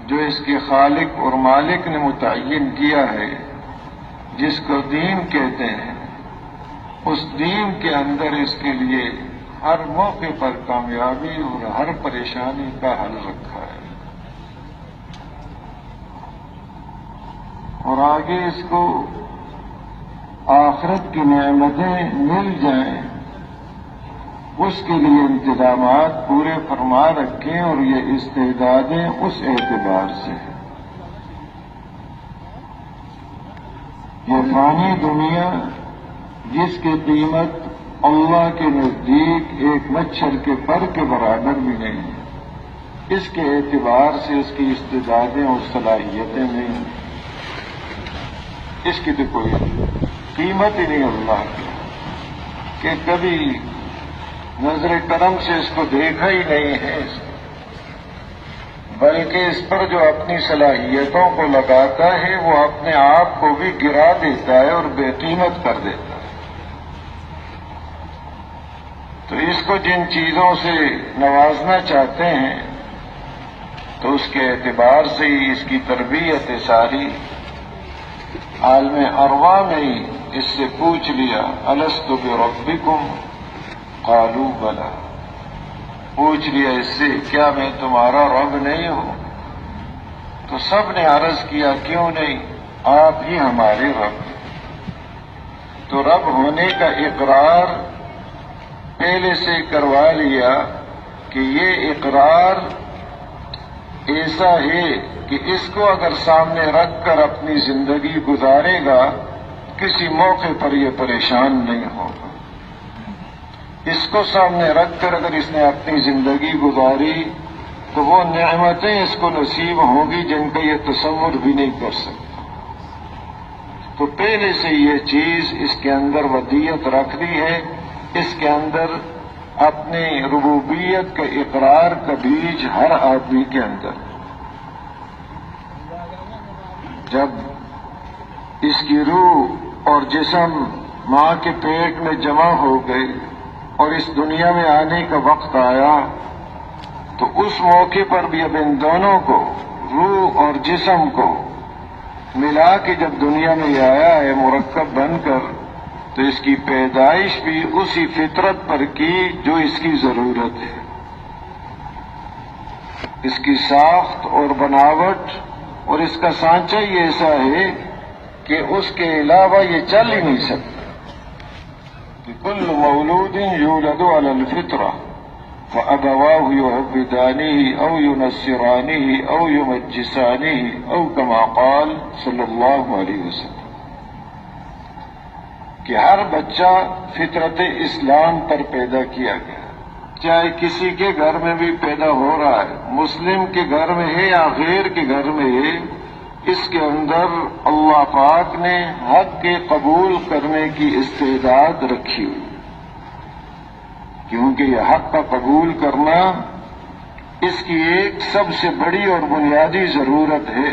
جو اس کے خالق اور مالک نے متعین کیا ہے، جس کو دین کہتے ہیں، اس دین کے اندر اس کے لیے ہر موقع پر کامیابی اور ہر پریشانی کا حل رکھا ہے، اور آگے اس کو آخرت کی نعمتیں مل جائیں اس کے لیے انتظامات پورے فرما رکھیں، اور یہ استعدادیں اس اعتبار سے ہیں۔ یہ فانی دنیا جس کی قیمت اللہ کے نزدیک ایک مچھر کے پر کے برابر بھی نہیں ہے، اس کے اعتبار سے اس کی استعدادیں اور صلاحیتیں نہیں ہیں، اس کی تو کوئی قیمت ہی نہیں اللہ کی، کہ کبھی نظر کرم سے اس کو دیکھا ہی نہیں ہے، بلکہ اس پر جو اپنی صلاحیتوں کو لگاتا ہے وہ اپنے آپ کو بھی گرا دیتا ہے اور بے قیمت کر دیتا ہے۔ تو اس کو جن چیزوں سے نوازنا چاہتے ہیں تو اس کے اعتبار سے ہی اس کی تربیت ساری عالم ارواح میں ہی اس سے پوچھ لیا، الست بربکم قالوا بلا، پوچھ لیا اس سے کیا میں تمہارا رب نہیں ہوں؟ تو سب نے عرض کیا کیوں نہیں، آپ ہی ہمارے رب ہیں۔ تو رب ہونے کا اقرار پہلے سے کروا لیا کہ یہ اقرار ایسا ہے کہ اس کو اگر سامنے رکھ کر اپنی زندگی گزارے گا کسی موقع پر یہ پریشان نہیں ہوگا۔ اس کو سامنے رکھ کر اگر اس نے اپنی زندگی گزاری تو وہ نعمتیں اس کو نصیب ہوں گی جن کا یہ تصور بھی نہیں کر سکتا۔ تو پہلے سے یہ چیز اس کے اندر ودیت رکھ دی ہے، اس کے اندر اپنی ربوبیت کا اقرار کا بیج ہر آدمی کے اندر۔ جب اس کی روح اور جسم ماں کے پیٹ میں جمع ہو گئی اور اس دنیا میں آنے کا وقت آیا تو اس موقع پر بھی اب ان دونوں کو، روح اور جسم کو ملا کے جب دنیا میں آیا ہے مرکب بن کر، تو اس کی پیدائش بھی اسی فطرت پر کی جو اس کی ضرورت ہے۔ اس کی ساخت اور بناوٹ اور اس کا سانچہ ہی ایسا ہے کہ اس کے علاوہ یہ چل ہی نہیں سکتا۔ كل مولود يولد على الفطرة فأبواه يهودانه أو ينصرانه أو يمجسانه أو كما قال صلی اللہ علیہ وسلم، کہ ہر بچہ فطرت اسلام پر پیدا کیا گیا، چاہے کسی کے گھر میں بھی پیدا ہو رہا ہے، مسلم کے گھر میں ہے یا غیر کے گھر میں ہے، اس کے اندر اللہ پاک نے حق کے قبول کرنے کی استعداد رکھی ہوئی، کیونکہ یہ حق کا قبول کرنا اس کی ایک سب سے بڑی اور بنیادی ضرورت ہے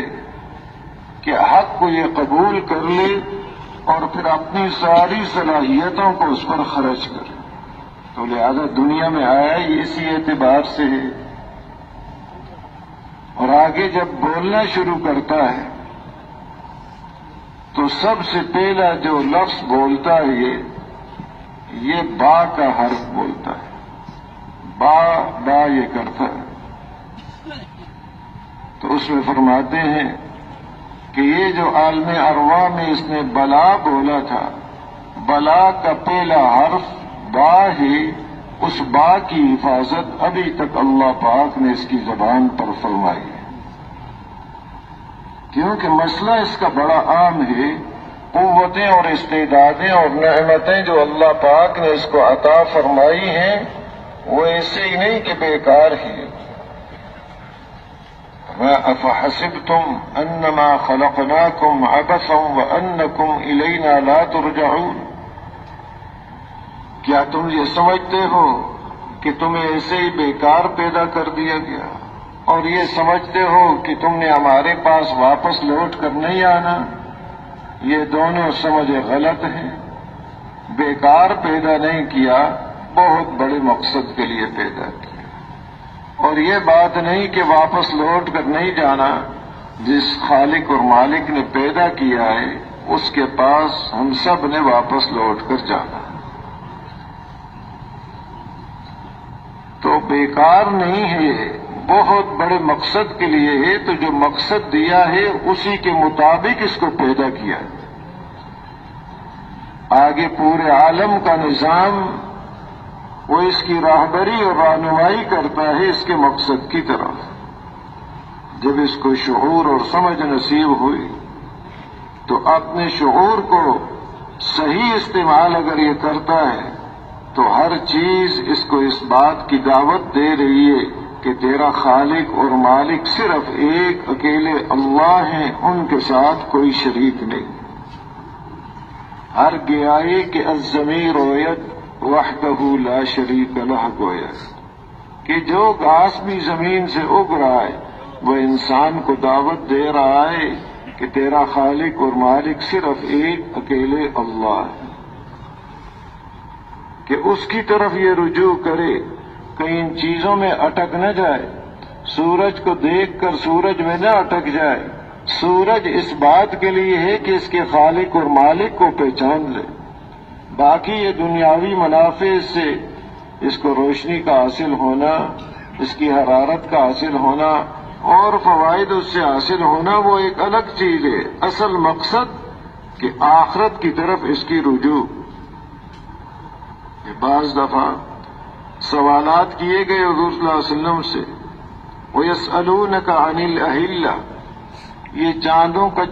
کہ حق کو یہ قبول کر لے اور پھر اپنی ساری صلاحیتوں کو اس پر خرچ کرے۔ تو لہذا دنیا میں آیا یہ اسی اعتبار سے ہے، اور آگے جب بولنا شروع کرتا ہے تو سب سے پہلا جو لفظ بولتا ہے یہ با کا حرف بولتا ہے، با یہ کرتا ہے۔ تو اس میں فرماتے ہیں کہ یہ جو عالم ارواح میں اس نے بلا بولا تھا، بلا کا پہلا حرف با ہے، اس با کی حفاظت ابھی تک اللہ پاک نے اس کی زبان پر فرمائی ہے، کیونکہ مسئلہ اس کا بڑا عام ہے۔ قوتیں اور استعدادیں اور نعمتیں جو اللہ پاک نے اس کو عطا فرمائی ہیں وہ ایسے ہی نہیں کہ بیکار ہی۔ أَفَحَسِبْتُمْ أَنَّمَا خَلَقْنَاكُمْ عَبَثًا وَأَنَّكُمْ إِلَيْنَا لَا تُرْجَعُونَ، کیا تم یہ سمجھتے ہو کہ تمہیں ایسے ہی بیکار پیدا کر دیا گیا اور یہ سمجھتے ہو کہ تم نے ہمارے پاس واپس لوٹ کر نہیں آنا؟ یہ دونوں سمجھ غلط ہیں۔ بیکار پیدا نہیں کیا، بہت بڑے مقصد کے لیے پیدا کیا۔ اور یہ بات نہیں کہ واپس لوٹ کر نہیں جانا، جس خالق اور مالک نے پیدا کیا ہے اس کے پاس ہم سب نے واپس لوٹ کر جانا، تو بیکار نہیں ہے، بہت بڑے مقصد کے لیے ہے، تو جو مقصد دیا ہے اسی کے مطابق اس کو پیدا کیا ہے۔ آگے پورے عالم کا نظام وہ اس کی راہبری اور رہنمائی کرتا ہے اس کے مقصد کی طرف۔ جب اس کو شعور اور سمجھ نصیب ہوئی تو اپنے شعور کو صحیح استعمال اگر یہ کرتا ہے تو ہر چیز اس کو اس بات کی دعوت دے رہی ہے کہ تیرا خالق اور مالک صرف ایک اکیلے اللہ ہیں، ان کے ساتھ کوئی شریک نہیں۔ ہر گیائی کہ الضمیر رویت وحدہ لا شریک لہ گویا کہ جو گھاس بھی زمین سے اگ رہا ہے وہ انسان کو دعوت دے رہا ہے کہ تیرا خالق اور مالک صرف ایک اکیلے اللہ ہے، کہ اس کی طرف یہ رجوع کرے، کہیں ان چیزوں میں اٹک نہ جائے، سورج کو دیکھ کر سورج میں نہ اٹک جائے، سورج اس بات کے لیے ہے کہ اس کے خالق اور مالک کو پہچان لے، باقی یہ دنیاوی منافع سے اس کو روشنی کا حاصل ہونا، اس کی حرارت کا حاصل ہونا اور فوائد اس سے حاصل ہونا وہ ایک الگ چیز ہے، اصل مقصد کہ آخرت کی طرف اس کی رجوع۔ بعض دفعہ سوالات کیے گئے حضور صلی اللہ علیہ وسلم سے، وَيَسْأَلُونَكَ عَنِ الْأَهِلَّةِ، یہ چاندوں کا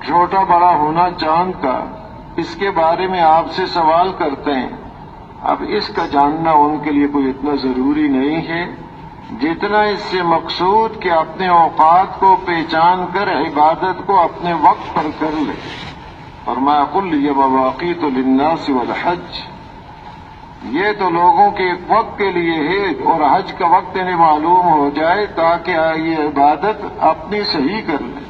چھوٹا بڑا ہونا چاند کا، اس کے بارے میں آپ سے سوال کرتے ہیں۔ اب اس کا جاننا ان کے لیے کوئی اتنا ضروری نہیں ہے جتنا اس سے مقصود کہ اپنے اوقات کو پہچان کر عبادت کو اپنے وقت پر کر لے۔ فرمایا قُلْ هِيَ مَوَاقِيتُ لِلنَّاسِ وَالْحَجِّ، یہ تو لوگوں کے ایک وقت کے لیے ہے اور حج کا وقت انہیں معلوم ہو جائے تاکہ یہ عبادت اپنی صحیح کر لے۔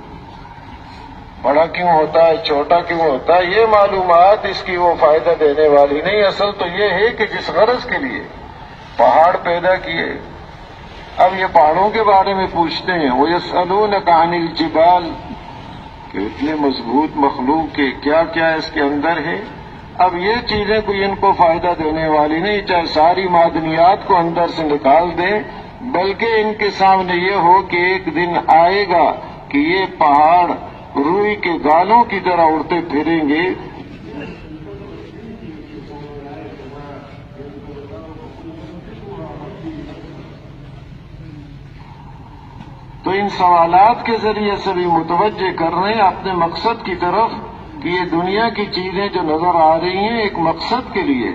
بڑا کیوں ہوتا ہے، چھوٹا کیوں ہوتا ہے، یہ معلومات اس کی وہ فائدہ دینے والی نہیں، اصل تو یہ ہے کہ جس غرض کے لیے پہاڑ پیدا کیے۔ اب یہ پہاڑوں کے بارے میں پوچھتے ہیں، وَيَسْأَلُونَكَ عَنِ الْجِبَالِ، کہ اتنے مضبوط مخلوق کے کیا کیا اس کے اندر ہے۔ اب یہ چیزیں کوئی ان کو فائدہ دینے والی نہیں، چاہے ساری معدنیات کو اندر سے نکال دیں، بلکہ ان کے سامنے یہ ہو کہ ایک دن آئے گا کہ یہ پہاڑ روئی کے گالوں کی طرح اڑتے پھریں گے۔ تو ان سوالات کے ذریعے سے بھی متوجہ کر رہے ہیں اپنے مقصد کی طرف کہ یہ دنیا کی چیزیں جو نظر آ رہی ہیں ایک مقصد کے لیے،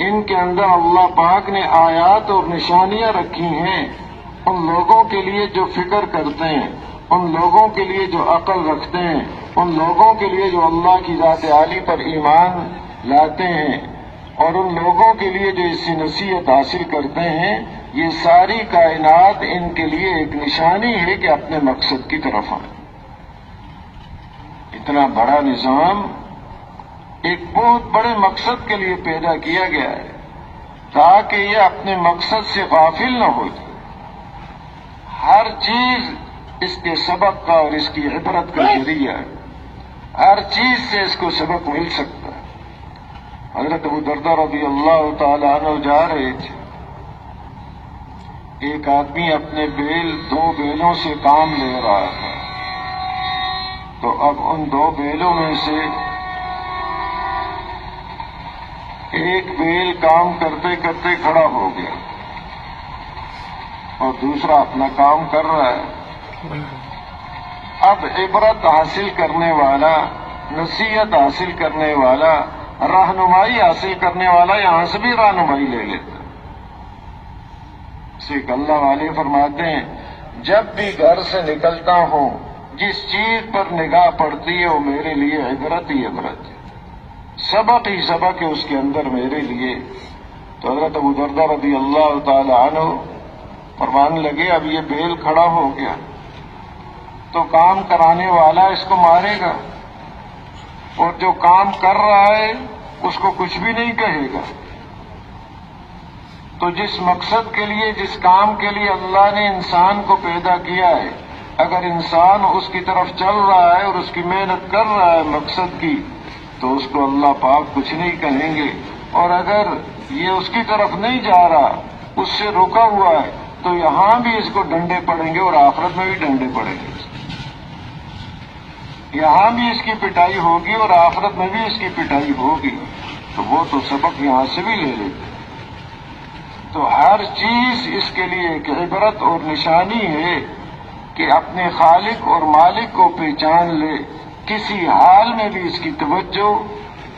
ان کے اندر اللہ پاک نے آیات اور نشانیاں رکھی ہیں ان لوگوں کے لیے جو فکر کرتے ہیں، ان لوگوں کے لیے جو عقل رکھتے ہیں، ان لوگوں کے لیے جو اللہ کی ذات عالی پر ایمان لاتے ہیں، اور ان لوگوں کے لیے جو اس سے نصیحت حاصل کرتے ہیں۔ یہ ساری کائنات ان کے لیے ایک نشانی ہے کہ اپنے مقصد کی طرف آئیں۔ اتنا بڑا نظام ایک بہت بڑے مقصد کے لیے پیدا کیا گیا ہے تاکہ یہ اپنے مقصد سے غافل نہ ہو جائے۔ ہر چیز اس کے سبق کا اور اس کی عبرت کا ذریعہ ہے، ہر چیز سے اس کو سبق مل سکتا ہے۔ حضرت ابو درداء رضی اللہ تعالی عنہ جا رہے تھے، ایک آدمی اپنے دو بیلوں سے کام لے رہا تھا، تو اب ان دو بیلوں میں سے ایک بیل کام کرتے کرتے کھڑا ہو گیا اور دوسرا اپنا کام کر رہا ہے۔ اب عبرت حاصل کرنے والا، نصیحت حاصل کرنے والا، رہنمائی حاصل کرنے والا یہاں سے بھی رہنمائی لے لیتا۔ ایک اللہ والے فرماتے ہیں جب بھی گھر سے نکلتا ہوں جس چیز پر نگاہ پڑتی ہے وہ میرے لیے عبرت ہی عبرت ہے، سبق ہی سبق ہے اس کے اندر میرے لیے۔ تو حضرت ابو درداء رضی اللہ تعالی عنہ فرمانے لگے اب یہ بیل کھڑا ہو گیا تو کام کرانے والا اس کو مارے گا اور جو کام کر رہا ہے اس کو کچھ بھی نہیں کہے گا۔ تو جس مقصد کے لیے، جس کام کے لیے اللہ نے انسان کو پیدا کیا ہے، اگر انسان اس کی طرف چل رہا ہے اور اس کی محنت کر رہا ہے مقصد کی، تو اس کو اللہ پاک کچھ نہیں کہیں گے. اور اگر یہ اس کی طرف نہیں جا رہا، اس سے رکا ہوا ہے، تو یہاں بھی اس کو ڈنڈے پڑیں گے اور آخرت میں بھی ڈنڈے پڑیں گے. یہاں بھی اس کی پٹائی ہوگی اور آخرت میں بھی اس کی پٹائی ہوگی. تو وہ تو سبق یہاں سے بھی لے لیتے. تو ہر چیز اس کے لیے ایک عبرت اور نشانی ہے کہ اپنے خالق اور مالک کو پہچان لے، کسی حال میں بھی اس کی توجہ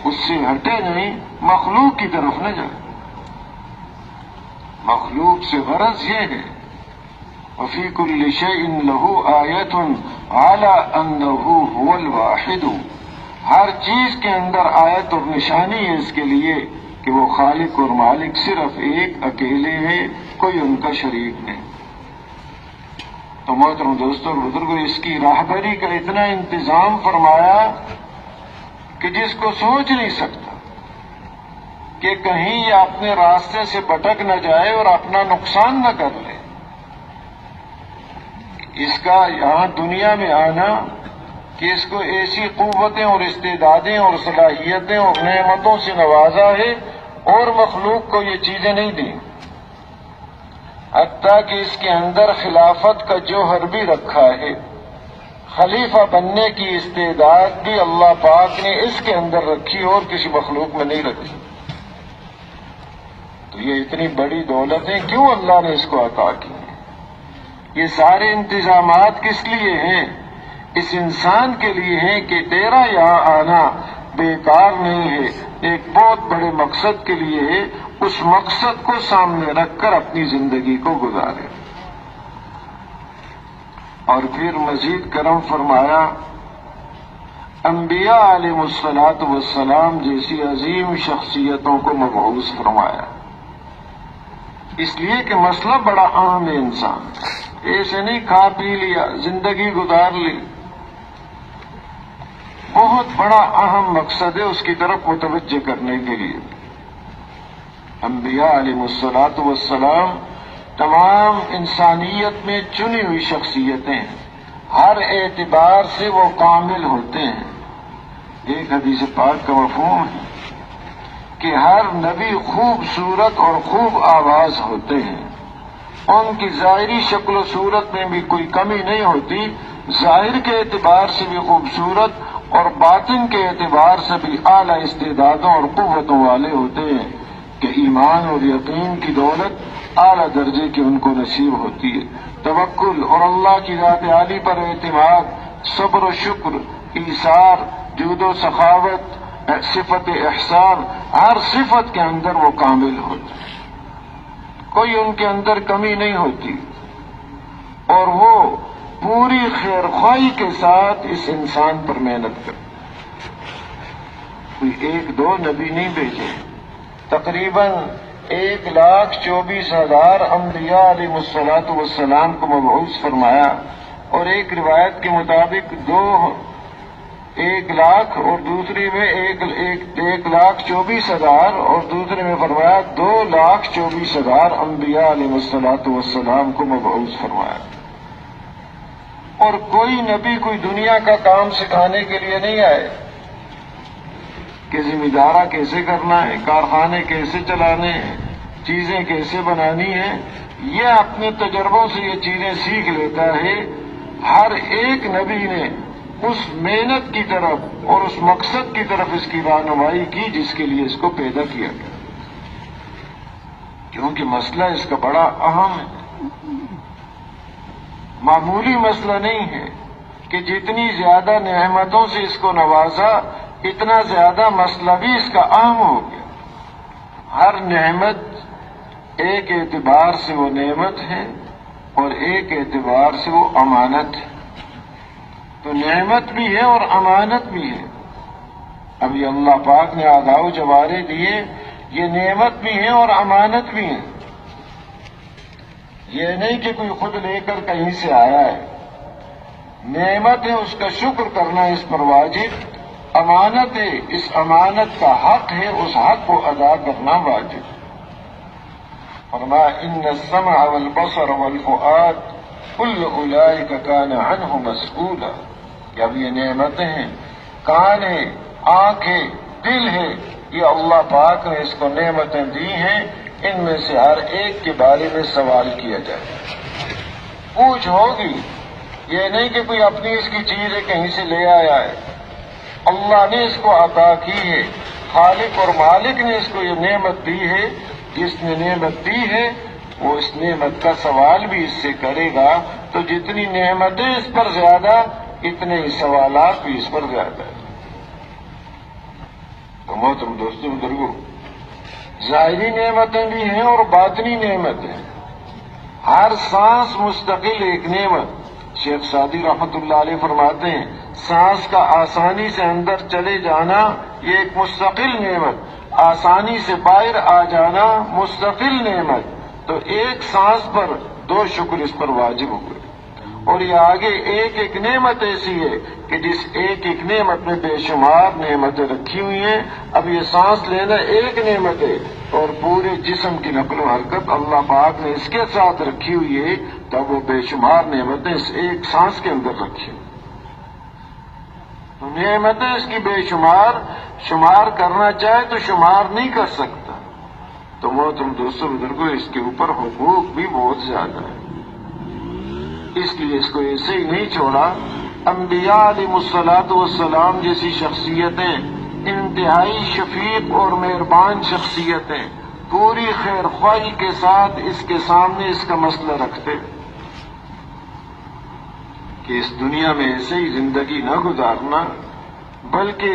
اس سے ہٹے نہیں، مخلوق کی طرف نہ جائے. مخلوق سے غرض یہ ہے وَفِي كُلِّ شَيْءٍ لَهُ آیَةٌ عَلَىٰ أَنَّهُ هُوَ الْوَاحِدُ. ہر چیز کے اندر آیت اور نشانی ہے اس کے لیے کہ وہ خالق اور مالک صرف ایک اکیلے ہیں، کوئی ان کا شریک نہیں. تو محترم دوستوں اور بزرگوں، اس کی راہبری کا اتنا انتظام فرمایا کہ جس کو سوچ نہیں سکتا کہ کہیں یہ اپنے راستے سے بھٹک نہ جائے اور اپنا نقصان نہ کر لے. اس کا یہاں دنیا میں آنا کہ اس کو ایسی قوتیں اور استعدادیں اور صلاحیتیں اور نعمتوں سے نوازا ہے اور مخلوق کو یہ چیزیں نہیں دیں، حتیٰ کہ اس کے اندر خلافت کا جوہر بھی رکھا ہے. خلیفہ بننے کی استعداد بھی اللہ پاک نے اس کے اندر رکھی اور کسی مخلوق میں نہیں رکھی. تو یہ اتنی بڑی دولتیں کیوں اللہ نے اس کو عطا کی ہیں؟ یہ سارے انتظامات کس لیے ہیں؟ اس انسان کے لیے ہیں کہ تیرا یہاں آنا بیکار نہیں ہے، ایک بہت بڑے مقصد کے لیے ہے. اس مقصد کو سامنے رکھ کر اپنی زندگی کو گزارے. اور پھر مزید کرم فرمایا، انبیاء علیہ الصلوۃ والسلام جیسی عظیم شخصیتوں کو مبعوث فرمایا. اس لیے کہ مسئلہ بڑا اہم ہے. انسان ایسے نہیں کھا پی لیا زندگی گزار لی، بہت بڑا اہم مقصد ہے اس کی طرف متوجہ کرنے کے لیے. انبیاء علیہ الصلوۃ والسلام تمام انسانیت میں چنی ہوئی شخصیتیں ہیں، ہر اعتبار سے وہ کامل ہوتے ہیں. ایک حدیث پاک کا مفہوم ہے کہ ہر نبی خوبصورت اور خوب آواز ہوتے ہیں. ان کی ظاہری شکل و صورت میں بھی کوئی کمی نہیں ہوتی، ظاہر کے اعتبار سے بھی خوبصورت اور باطن کے اعتبار سے بھی اعلیٰ استعدادوں اور قوتوں والے ہوتے ہیں کہ ایمان اور یقین کی دولت اعلیٰ درجے کی ان کو نصیب ہوتی ہے. توکل اور اللہ کی ذات عالی پر اعتماد، صبر و شکر، ایثار، جود و سخاوت، صفت احسان، ہر صفت کے اندر وہ کامل ہوتے ہیں، کوئی ان کے اندر کمی نہیں ہوتی. اور وہ پوری خیر خواہی کے ساتھ اس انسان پر محنت کرتے. کوئی ایک دو نبی نہیں بھیجے، تقریباً 1,24,000 انبیاء علیہ الصلوۃ والسلام کو مبعوث فرمایا. اور ایک روایت کے مطابق 1,00,000 اور دوسری میں 1,24,000 اور دوسرے میں فرمایا 2,24,000 انبیاء علیہ الصلوۃ والسلام کو مبعوث فرمایا. اور کوئی نبی کوئی دنیا کا کام سکھانے کے لیے نہیں آئے کہ ذمہ دارہ کیسے کرنا ہے، کارخانے کیسے چلانے ہیں، چیزیں کیسے بنانی ہیں. یہ اپنے تجربوں سے یہ چیزیں سیکھ لیتا ہے. ہر ایک نبی نے اس محنت کی طرف اور اس مقصد کی طرف اس کی رہنمائی کی جس کے لیے اس کو پیدا کیا گیا، کیونکہ مسئلہ اس کا بڑا اہم ہے، معمولی مسئلہ نہیں ہے کہ جتنی زیادہ نعمتوں سے اس کو نوازا اتنا زیادہ مسئلہ بھی اس کا اہم ہو گیا. ہر نعمت ایک اعتبار سے وہ نعمت ہے اور ایک اعتبار سے وہ امانت ہے. تو نعمت بھی ہے اور امانت بھی ہے. اب یہ اللہ پاک نے آدھا و جوارے دیے، یہ نعمت بھی ہے اور امانت بھی ہے. یہ نہیں کہ کوئی خود لے کر کہیں سے آیا ہے. نعمت ہے، اس کا شکر کرنا اس پر واجب. امانت ہے، اس امانت کا حق ہے، اس حق کو ادا کرنا واجب. فرمایا ان السمع والبصر والفؤاد کل اولئک کان عنہ مسئولا، کہ اب یہ نعمتیں ہیں، کان ہے، آنکھ ہے، دل ہے، یہ اللہ پاک نے اس کو نعمتیں دی ہیں، ان میں سے ہر ایک کے بارے میں سوال کیا جائے، پوچھ ہوگی۔ یہ نہیں کہ کوئی اپنی اس کی چیز ہے کہیں سے لے آیا ہے، اللہ نے اس کو عطا کی ہے، خالق اور مالک نے اس کو یہ نعمت دی ہے۔ جس نے نعمت دی ہے وہ اس نعمت کا سوال بھی اس سے کرے گا، تو جتنی نعمتیں اس پر زیادہ اتنے ہی سوالات بھی اس پر زیادہ ہیں۔ تو محترم دوستوں بزرگوں، ظاہری نعمتیں بھی ہیں اور باطنی نعمتیں ہیں، ہر سانس مستقل ایک نعمت۔ شیخ سعدی رحمت اللہ علیہ فرماتے ہیں سانس کا آسانی سے اندر چلے جانا یہ ایک مستقل نعمت، آسانی سے باہر آ جانا مستقل نعمت، تو ایک سانس پر دو شکر اس پر واجب ہوئے۔ اور یہ آگے ایک ایک نعمت ایسی ہے کہ جس ایک ایک نعمت میں بے شمار نعمتیں رکھی ہوئی ہیں۔ اب یہ سانس لینا ایک نعمت ہے اور پورے جسم کی نقل و حرکت اللہ پاک نے اس کے ساتھ رکھی ہوئی ہے، تب وہ بے شمار نعمتیں اس ایک سانس کے اندر رکھی ہیں۔ نعمتیں اس کی بے شمار، شمار کرنا چاہے تو شمار نہیں کر سکتا۔ تو محترم دوستوں بزرگوں، اس کے اوپر حقوق بھی بہت زیادہ ہے، اس لیے اس کو ایسے ہی نہیں چھوڑا۔ انبیاء علیہ الصلوۃ والسلام جیسی شخصیتیں، انتہائی شفیق اور مہربان شخصیتیں، پوری خیر خواہی کے ساتھ اس کے سامنے اس کا مسئلہ رکھتے کہ اس دنیا میں ایسے ہی زندگی نہ گزارنا، بلکہ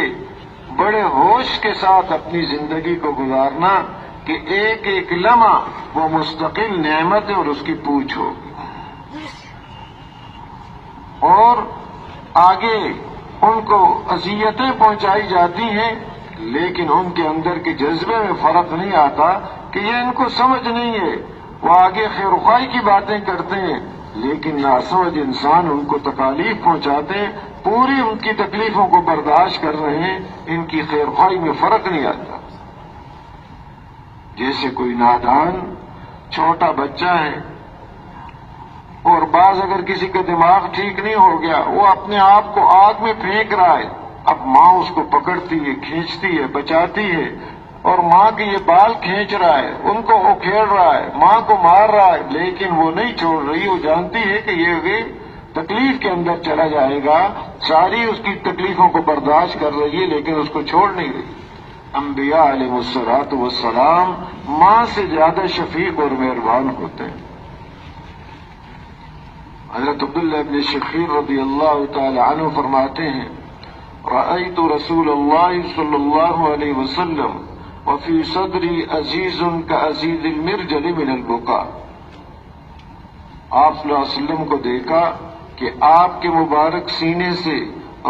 بڑے ہوش کے ساتھ اپنی زندگی کو گزارنا کہ ایک ایک لمحہ وہ مستقل نعمت ہے اور اس کی پوچھ ہو۔ اور آگے ان کو اذیتیں پہنچائی جاتی ہیں، لیکن ان کے اندر کے جذبے میں فرق نہیں آتا کہ یہ ان کو سمجھ نہیں ہے۔ وہ آگے خیر خواہی کی باتیں کرتے ہیں، لیکن ناسمجھ انسان ان کو تکالیف پہنچاتے ہیں، پوری ان کی تکلیفوں کو برداشت کر رہے ہیں، ان کی خیر خواہی میں فرق نہیں آتا۔ جیسے کوئی نادان چھوٹا بچہ ہے اور بعض اگر کسی کا دماغ ٹھیک نہیں ہو گیا، وہ اپنے آپ کو آگ میں پھینک رہا ہے، اب ماں اس کو پکڑتی ہے، کھینچتی ہے، بچاتی ہے، اور ماں کے یہ بال کھینچ رہا ہے، ان کو اکھیڑ رہا ہے، ماں کو مار رہا ہے، لیکن وہ نہیں چھوڑ رہی، وہ جانتی ہے کہ یہ تکلیف کے اندر چلا جائے گا، ساری اس کی تکلیفوں کو برداشت کر رہی ہے، لیکن اس کو چھوڑ نہیں رہی۔ انبیاء علیہ الصلوۃ والسلام ماں سے زیادہ شفیق اور مہربان ہوتے ہیں۔ حضرت عبداللہ ابن شخیر رضی اللہ تعالی عنہ فرماتے ہیں رأیت رسول اللہ صلی اللہ علیہ وسلم وفی صدری عزیز کعزیز المرجل من البکاء، آپ صلی اللہ علیہ وسلم کو دیکھا کہ آپ کے مبارک سینے سے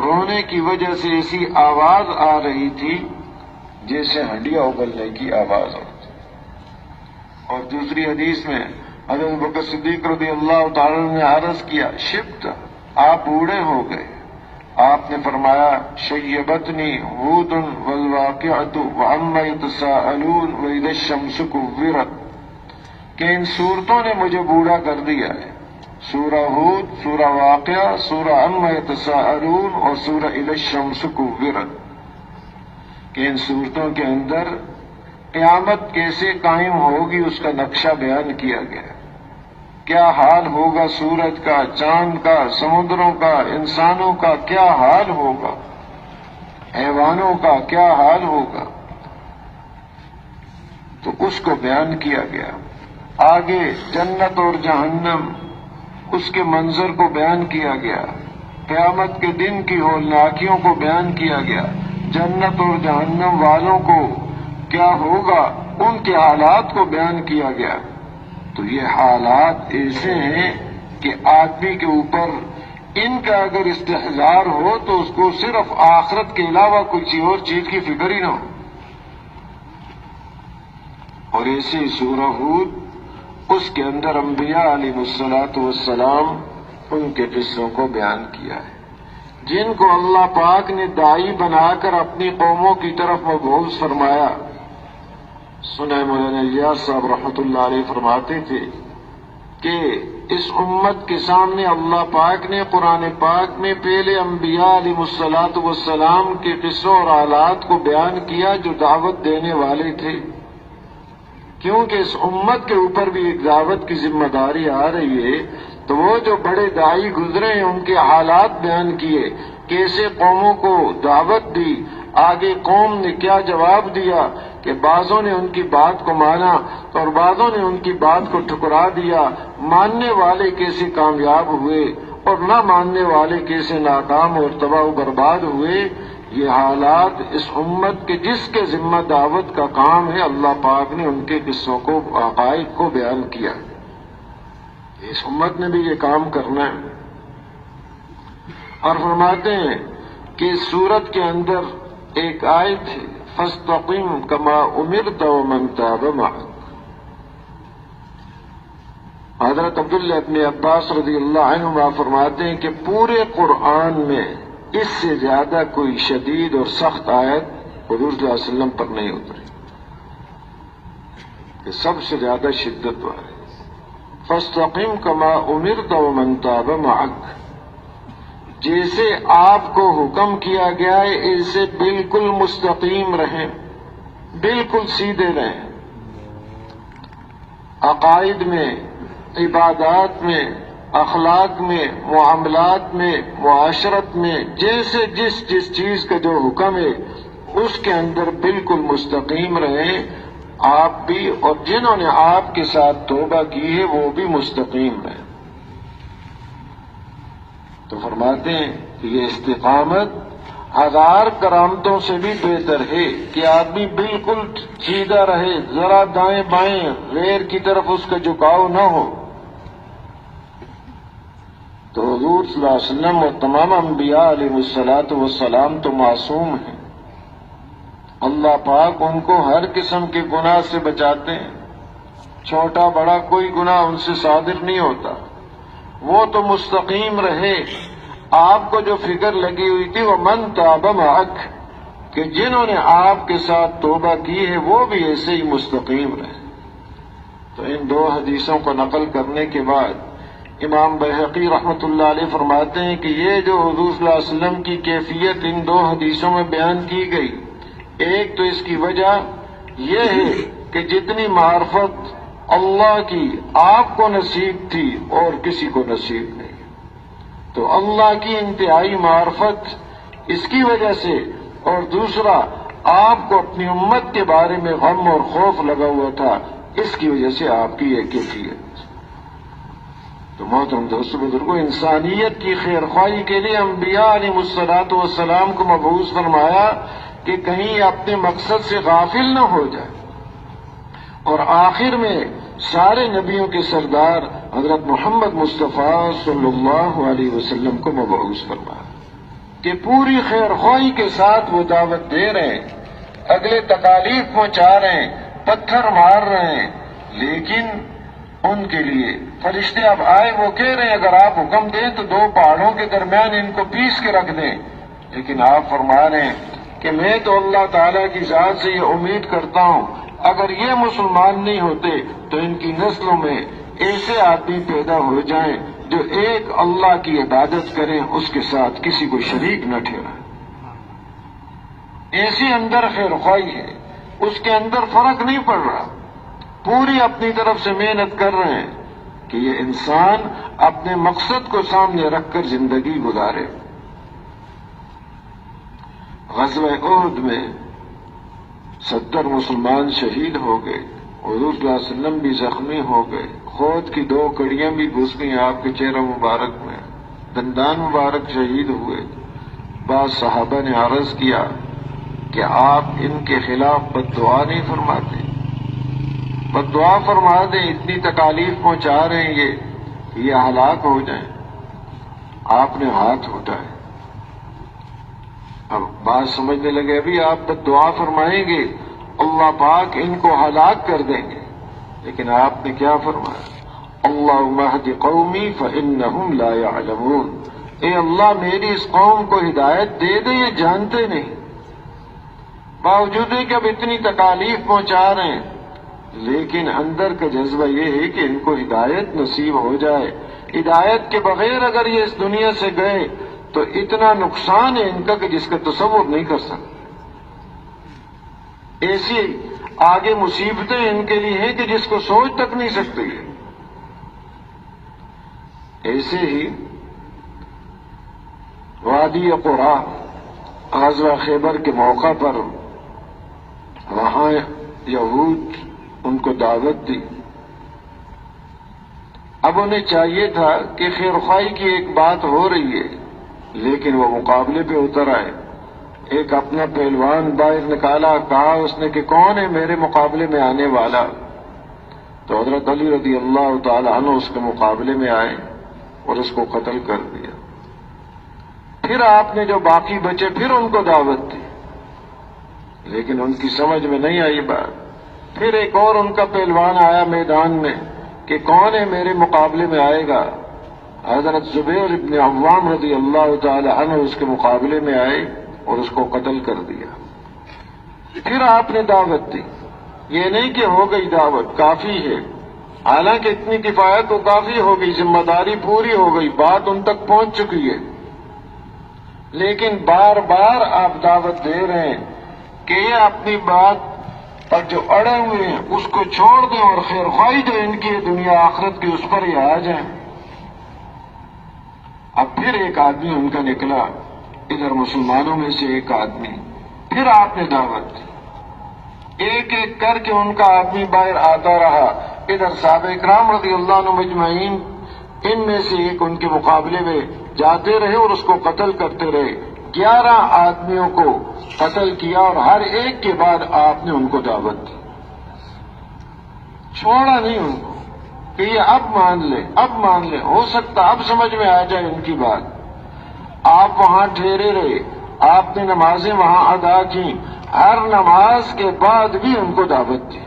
رونے کی وجہ سے ایسی آواز آ رہی تھی جیسے ہڈیاں اگلنے کی آواز ہوتی۔ اور دوسری حدیث میں حضرت بکر صدیق رضی اللہ تعالی نے عرض کیا شبت، آپ بوڑھے ہو گئے۔ آپ نے فرمایا شیبتنی ہود والواقعۃ وعما یتساءلون واذا الشمس کورت، کہ ان صورتوں نے مجھے بوڑھا کر دیا ہے، سورہ ہود، سورہ واقعہ، سورہ عما یتساءلون اور سورہ اذا الشمس کورت، کہ ان صورتوں کے اندر قیامت کیسے قائم ہوگی اس کا نقشہ بیان کیا گیا، کیا حال ہوگا سورج کا، چاند کا، سمندروں کا، انسانوں کا کیا حال ہوگا، حیوانوں کا کیا حال ہوگا، تو اس کو بیان کیا گیا۔ آگے جنت اور جہنم، اس کے منظر کو بیان کیا گیا، قیامت کے دن کی ہولناکیوں کو بیان کیا گیا، جنت اور جہنم والوں کو کیا ہوگا ان کے حالات کو بیان کیا گیا۔ تو یہ حالات ایسے ہیں کہ آدمی کے اوپر ان کا اگر استحضار ہو تو اس کو صرف آخرت کے علاوہ کسی اور چیز کی فکر ہی نہ ہو۔ اور ایسی سورہ ہود، اس کے اندر انبیاء علیہ الصلوۃ والسلام ان کے قصوں کو بیان کیا ہے، جن کو اللہ پاک نے داعی بنا کر اپنی قوموں کی طرف مبعوث فرمایا، سنہ مولانا الیاس صاحب رحمۃ اللہ علیہ فرماتے تھے کہ اس امت کے سامنے اللہ پاک نے قرآن پاک میں پہلے انبیاء علیہ الصلوۃ والسلام کے قصوں اور حالات کو بیان کیا جو دعوت دینے والے تھے، کیونکہ اس امت کے اوپر بھی ایک دعوت کی ذمہ داری آ رہی ہے۔ تو وہ جو بڑے داعی گزرے ہیں ان کے حالات بیان کیے، کیسے قوموں کو دعوت دی، آگے قوم نے کیا جواب دیا کہ بعضوں نے ان کی بات کو مانا اور بعضوں نے ان کی بات کو ٹھکرا دیا، ماننے والے کیسے کامیاب ہوئے اور نہ ماننے والے کیسے ناکام اور تباہ و برباد ہوئے۔ یہ حالات اس امت کے جس کے ذمہ دعوت کا کام ہے، اللہ پاک نے ان کے قصوں کو، حقائق کو بیان کیا۔ اس امت نے بھی یہ کام کرنا ہے۔ اور فرماتے ہیں کہ اس سورت کے اندر ایک آیت ہے، فاستقم کما امرت ومن تاب معک۔ حضرت عبداللہ ابن عباس رضی اللہ عنہما فرماتے ہیں کہ پورے قرآن میں اس سے زیادہ کوئی شدید اور سخت آیت حضور صلی اللہ علیہ وسلم پر نہیں اتری، کہ سب سے زیادہ شدت والی۔ فاستقم کما امرت ومن تاب معک، جیسے آپ کو حکم کیا گیا ہے ایسے بالکل مستقیم رہیں، بالکل سیدھے رہیں، عقائد میں، عبادات میں، اخلاق میں، معاملات میں، معاشرت میں، جیسے جس چیز کا جو حکم ہے اس کے اندر بالکل مستقیم رہیں آپ بھی، اور جنہوں نے آپ کے ساتھ توبہ کی ہے وہ بھی مستقیم رہیں۔ تو فرماتے ہیں کہ یہ استقامت ہزار کرامتوں سے بھی بہتر ہے کہ آدمی بالکل سیدھا رہے، ذرا دائیں بائیں غیر کی طرف اس کا جھکاؤ نہ ہو۔ تو حضور صلی اللہ علیہ وسلم اور تمام انبیاء علیہ الصلوۃ والسلام تو معصوم ہیں، اللہ پاک ان کو ہر قسم کے گناہ سے بچاتے ہیں، چھوٹا بڑا کوئی گناہ ان سے صادر نہیں ہوتا۔ وہ تو مستقیم رہے۔ آپ کو جو فکر لگی ہوئی تھی وہ من تاب معک، کہ جنہوں نے آپ کے ساتھ توبہ کی ہے وہ بھی ایسے ہی مستقیم رہے۔ تو ان دو حدیثوں کو نقل کرنے کے بعد امام بہقی رحمۃ اللہ علیہ فرماتے ہیں کہ یہ جو حضور صلی اللہ علیہ وسلم کی کیفیت ان دو حدیثوں میں بیان کی گئی، ایک تو اس کی وجہ یہ ہے کہ جتنی معرفت اللہ کی آپ کو نصیب تھی اور کسی کو نصیب نہیں، تو اللہ کی انتہائی معرفت اس کی وجہ سے، اور دوسرا آپ کو اپنی امت کے بارے میں غم اور خوف لگا ہوا تھا، اس کی وجہ سے آپ کی یہ کیفیت۔ تو محترم دوستو بزرگوں، انسانیت کی خیر خواہی کے لیے انبیاء علیہ الصلوۃ والسلام کو مبعوث فرمایا کہ کہیں اپنے مقصد سے غافل نہ ہو جائے، اور آخر میں سارے نبیوں کے سردار حضرت محمد مصطفیٰ صلی اللہ علیہ وسلم کو مبعوث فرمایا کہ پوری خیر خواہی کے ساتھ وہ دعوت دے رہے ہیں، اگلے تکالیف پہنچا رہے ہیں، پتھر مار رہے ہیں، لیکن ان کے لیے فرشتے اب آئے، وہ کہہ رہے ہیں اگر آپ حکم دیں تو دو پہاڑوں کے درمیان ان کو پیس کے رکھ دیں، لیکن آپ فرما رہے ہیں کہ میں تو اللہ تعالیٰ کی ذات سے یہ امید کرتا ہوں اگر یہ مسلمان نہیں ہوتے تو ان کی نسلوں میں ایسے آدمی پیدا ہو جائیں جو ایک اللہ کی عبادت کریں، اس کے ساتھ کسی کو شریک نہ ٹھہرائیں۔ ایسی اندر خیر خواہی ہے، اس کے اندر فرق نہیں پڑ رہا، پوری اپنی طرف سے محنت کر رہے ہیں کہ یہ انسان اپنے مقصد کو سامنے رکھ کر زندگی گزارے۔ غزوہ احد میں 70 مسلمان شہید ہو گئے، حضور صلی اللہ علیہ وسلم بھی زخمی ہو گئے، خود کی 2 کڑیاں بھی گھس گئیں آپ کے چہرہ مبارک میں، دندان مبارک شہید ہوئے۔ بعض صحابہ نے عرض کیا کہ آپ ان کے خلاف بد دعا نہیں فرماتے، بد دعا فرما دیں، اتنی تکالیف پہنچا رہے ہیں یہ ہلاک ہو جائیں۔ آپ نے ہاتھ اٹھائے، اب بات سمجھنے لگے ابھی آپ بد دعا فرمائیں گے اللہ پاک ان کو ہلاک کر دیں گے، لیکن آپ نے کیا فرمایا؟ اللہم اہد قومی فإنہم لا يعلمون، اے اللہ میری اس قوم کو ہدایت دے دے، یہ جانتے نہیں۔ باوجود کہ اب اتنی تکالیف پہنچا رہے ہیں، لیکن اندر کا جذبہ یہ ہے کہ ان کو ہدایت نصیب ہو جائے. ہدایت کے بغیر اگر یہ اس دنیا سے گئے تو اتنا نقصان ہے ان کا کہ جس کا تصور نہیں کر سکتے. ایسی آگے مصیبتیں ان کے لیے ہیں کہ جس کو سوچ تک نہیں سکتے. ایسے ہی وادی قرا غزوہ خیبر کے موقع پر وہاں یہود ان کو دعوت دی. اب انہیں چاہیے تھا کہ خیر خواہی کی ایک بات ہو رہی ہے لیکن وہ مقابلے پہ اتر آئے. ایک اپنا پہلوان باہر نکالا, کہا اس نے کہ کون ہے میرے مقابلے میں آنے والا؟ تو حضرت علی رضی اللہ تعالی عنہ اس کے مقابلے میں آئے اور اس کو قتل کر دیا. پھر آپ نے جو باقی بچے پھر ان کو دعوت دی لیکن ان کی سمجھ میں نہیں آئی بات. پھر ایک اور ان کا پہلوان آیا میدان میں کہ کون ہے میرے مقابلے میں آئے گا؟ حضرت زبیر ابن عوام رضی اللہ تعالی عنہ اس کے مقابلے میں آئے اور اس کو قتل کر دیا. پھر آپ نے دعوت دی. یہ نہیں کہ ہو گئی دعوت, کافی ہے. حالانکہ اتنی کفایت تو کافی ہو گئی, ذمہ داری پوری ہو گئی, بات ان تک پہنچ چکی ہے. لیکن بار بار آپ دعوت دے رہے ہیں کہ یہ اپنی بات پر جو اڑے ہوئے ہیں اس کو چھوڑ دیں اور خیر خواہی جو ان کی دنیا آخرت کی اس پر ہی آ جائیں. اب پھر ایک آدمی ان کا نکلا, ادھر مسلمانوں میں سے ایک آدمی. پھر آپ نے دعوت دی. ایک ایک کر کے ان کا آدمی باہر آتا رہا. ادھر صحابہ اکرام رضی اللہ عنہ مجمعین ان میں سے ایک ان کے مقابلے میں جاتے رہے اور اس کو قتل کرتے رہے. 11 آدمیوں کو قتل کیا اور ہر ایک کے بعد آپ نے ان کو دعوت دی. چھوڑا نہیں ان کو کہ یہ اب مان لے, اب مان لے, ہو سکتا اب سمجھ میں آ جائے ان کی بات. آپ وہاں ٹھہرے رہے, آپ نے نمازیں وہاں ادا کی, ہر نماز کے بعد بھی ان کو دعوت دی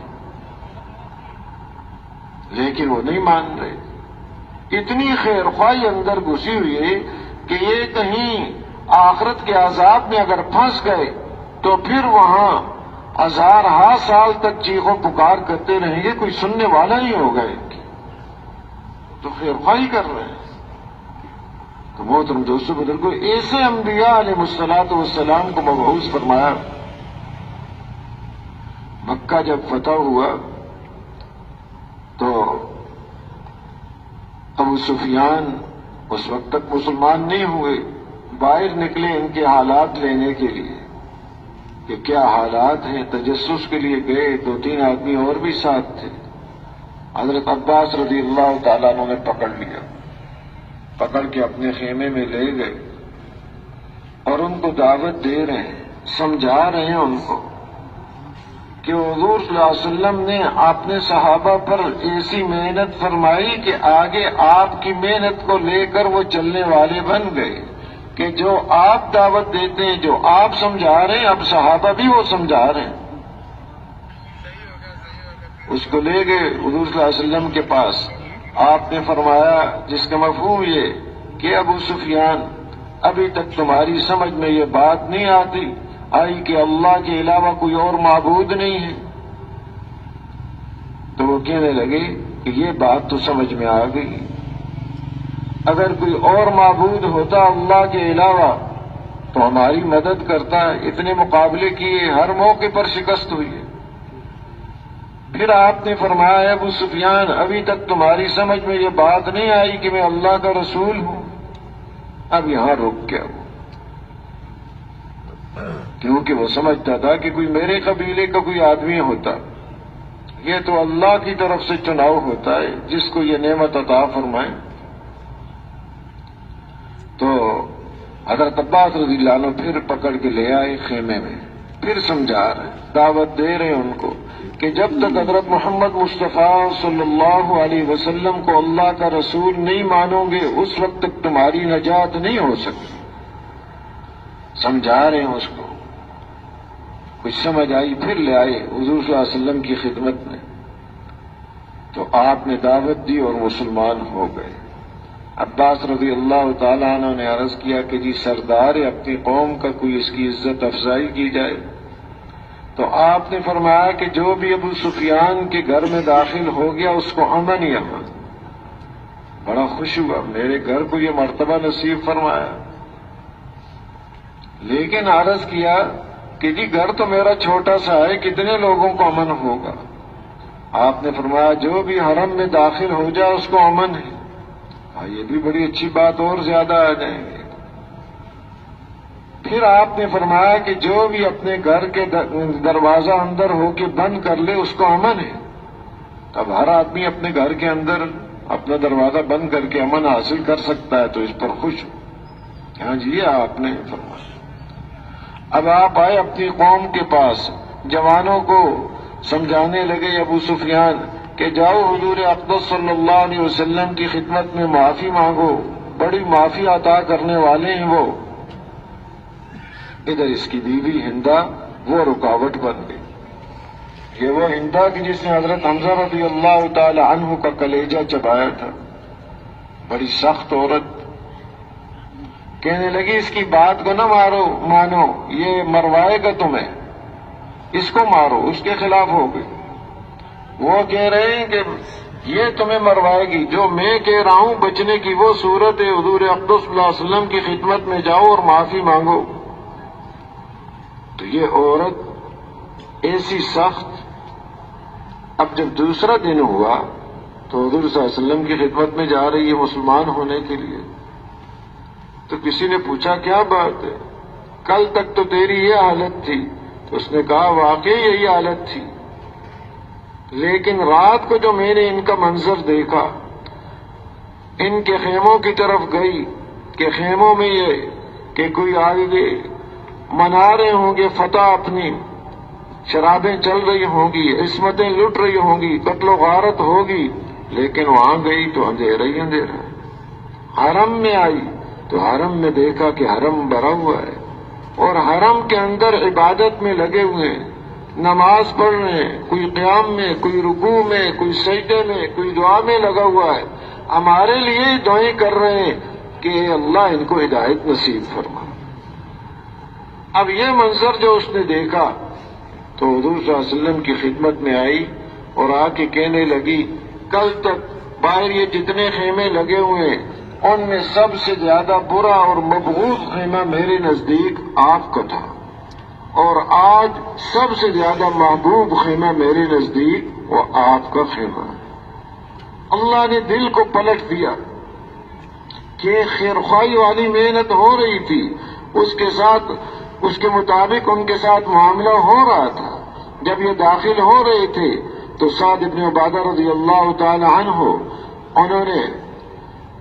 لیکن وہ نہیں مان رہے. اتنی خیر خواہی اندر گھسی ہوئی ہے کہ یہ کہیں آخرت کے عذاب میں اگر پھنس گئے تو پھر وہاں 1000 سال تک چیخو پکار کرتے رہیں گے, کوئی سننے والا نہیں ہوگا. تو خیر خواہی کر رہے ہیں. تو محترم دوستو بزرگوں, ایسے انبیاء علیہ الصلوۃ والسلام کو مبعوث فرمایا. مکہ جب فتح ہوا تو ابو سفیان اس وقت تک مسلمان نہیں ہوئے, باہر نکلے ان کے حالات لینے کے لیے کہ کیا حالات ہیں. تجسس کے لیے گئے, 2-3 آدمی اور بھی ساتھ تھے. حضرت عباس رضی اللہ تعالیٰ عنہ نے پکڑ لیا, پکڑ کے اپنے خیمے میں لے گئے اور ان کو دعوت دے رہے ہیں, سمجھا رہے ہیں ان کو کہ حضور صلی اللہ علیہ وسلم نے اپنے صحابہ پر ایسی محنت فرمائی کہ آگے آپ کی محنت کو لے کر وہ چلنے والے بن گئے کہ جو آپ دعوت دیتے ہیں, جو آپ سمجھا رہے ہیں, اب صحابہ بھی وہ سمجھا رہے ہیں. اس کو لے گئے حضور صلی اللہ علیہ وسلم کے پاس. آپ نے فرمایا جس کا مفہوم یہ کہ ابو سفیان ابھی تک تمہاری سمجھ میں یہ بات نہیں آئی کہ اللہ کے علاوہ کوئی اور معبود نہیں ہے. تو وہ کہنے لگے کہ یہ بات تو سمجھ میں آ گئی, اگر کوئی اور معبود ہوتا اللہ کے علاوہ تو ہماری مدد کرتا. اتنے مقابلے کیے, ہر موقع پر شکست ہوئی ہے. پھر آپ نے فرمایا ابو سفیان ابھی تک تمہاری سمجھ میں یہ بات نہیں آئی کہ میں اللہ کا رسول ہوں. اب یہاں رک گیا وہ, کیونکہ وہ سمجھتا تھا کہ کوئی میرے قبیلے کا کوئی آدمی ہوتا. یہ تو اللہ کی طرف سے چناؤ ہوتا ہے جس کو یہ نعمت عطا فرمائے. تو حضرت عباس رضی اللہ عنہ پھر پکڑ کے لے آئے خیمے میں, پھر سمجھا رہے, دعوت دے رہے ان کو کہ جب تک حضرت محمد مصطفیٰ صلی اللہ علیہ وسلم کو اللہ کا رسول نہیں مانو گے اس وقت تک تمہاری نجات نہیں ہو سکتی. سمجھا رہے ہیں اس کو, کچھ سمجھ آئی, پھر لے آئے حضور صلی اللہ علیہ وسلم کی خدمت میں. تو آپ نے دعوت دی اور مسلمان ہو گئے. عباس رضی اللہ تعالیٰ عنہ نے عرض کیا کہ جی سردار اپنی قوم کا کوئی اس کی عزت افزائی کی جائے. تو آپ نے فرمایا کہ جو بھی ابو سفیان کے گھر میں داخل ہو گیا اس کو امن ہی امن۔ بڑا خوش ہوا، میرے گھر کو یہ مرتبہ نصیب فرمایا۔ لیکن عرض کیا کہ جی گھر تو میرا چھوٹا سا ہے، کتنے لوگوں کو امن ہوگا؟ آپ نے فرمایا جو بھی حرم میں داخل ہو جائے اس کو امن ہے۔ یہ بھی بڑی اچھی بات، اور زیادہ آ جائیں گے۔ پھر آپ نے فرمایا کہ جو بھی اپنے گھر کے دروازہ اندر ہو کے بند کر لے اس کو امن ہے۔ تب ہر آدمی اپنے گھر کے اندر اپنا دروازہ بند کر کے امن حاصل کر سکتا ہے، تو اس پر خوش ہو۔ ہاں جی آپ نے فرمایا۔ اب آپ آئے اپنی قوم کے پاس، جوانوں کو سمجھانے لگے ابو سفیان کہ جاؤ حضور اقدس صلی اللہ علیہ وسلم کی خدمت میں معافی مانگو، بڑی معافی عطا کرنے والے ہیں وہ۔ ادھر اس کی بیوی ہندا وہ رکاوٹ بن گئی۔ یہ وہ ہندا کی جس نے حضرت حمزہ رضی اللہ تعالی عنہ کا کلیجہ چبایا تھا، بڑی سخت عورت، کہنے لگی اس کی بات کو نہ مانو، یہ مروائے گا تمہیں، اس کو مارو، اس کے خلاف ہو گئی۔ وہ کہہ رہے ہیں کہ یہ تمہیں مروائے گی، جو میں کہہ رہا ہوں بچنے کی وہ صورت ہے، حضور اقدس صلی اللہ علیہ وسلم کی خدمت میں جاؤ اور معافی مانگو۔ تو یہ عورت ایسی سخت۔ اب جب دوسرا دن ہوا تو حضور صلی اللہ علیہ وسلم کی خدمت میں جا رہی ہے مسلمان ہونے کے لیے، تو کسی نے پوچھا کیا بات ہے؟ کل تک تو تیری یہ حالت تھی۔ تو اس نے کہا واقعی یہی حالت تھی، لیکن رات کو جو میں نے ان کا منظر دیکھا، ان کے خیموں کی طرف گئی کہ خیموں میں یہ کہ کوئی آگے منا رہے ہوں گے فتح اپنی، شرابیں چل رہی ہوں گی، عصمتیں لٹ رہی ہوں گی، قتل و غارت ہوگی، لیکن وہاں گئی تو اندھیرا ہی اندھیرا ہے۔ حرم میں آئی تو حرم میں دیکھا کہ حرم بھرا ہوا ہے، اور حرم کے اندر عبادت میں لگے ہوئے ہیں، نماز پڑھ رہے ہیں، کوئی قیام میں، کوئی رکوع میں، کوئی سجدے میں، کوئی دعا میں لگا ہوا ہے، ہمارے لیے دعائیں کر رہے ہیں کہ اللہ ان کو ہدایت نصیب فرما۔ اب یہ منظر جو اس نے دیکھا تو حضور صلی اللہ علیہ وسلم کی خدمت میں آئی اور آ کے کہنے لگی کل تک باہر یہ جتنے خیمے لگے ہوئے ہیں ان میں سب سے زیادہ برا اور مبغوض خیمہ میرے نزدیک آپ کا تھا، اور آج سب سے زیادہ محبوب خیمہ میرے نزدیک وہ آپ کا خیمہ ہے۔ اللہ نے دل کو پلٹ دیا کہ خیرخواہی والی محنت ہو رہی تھی، اس کے ساتھ اس کے مطابق ان کے ساتھ معاملہ ہو رہا تھا۔ جب یہ داخل ہو رہے تھے تو سعد بن عبادہ رضی اللہ تعالی عنہ انہوں نے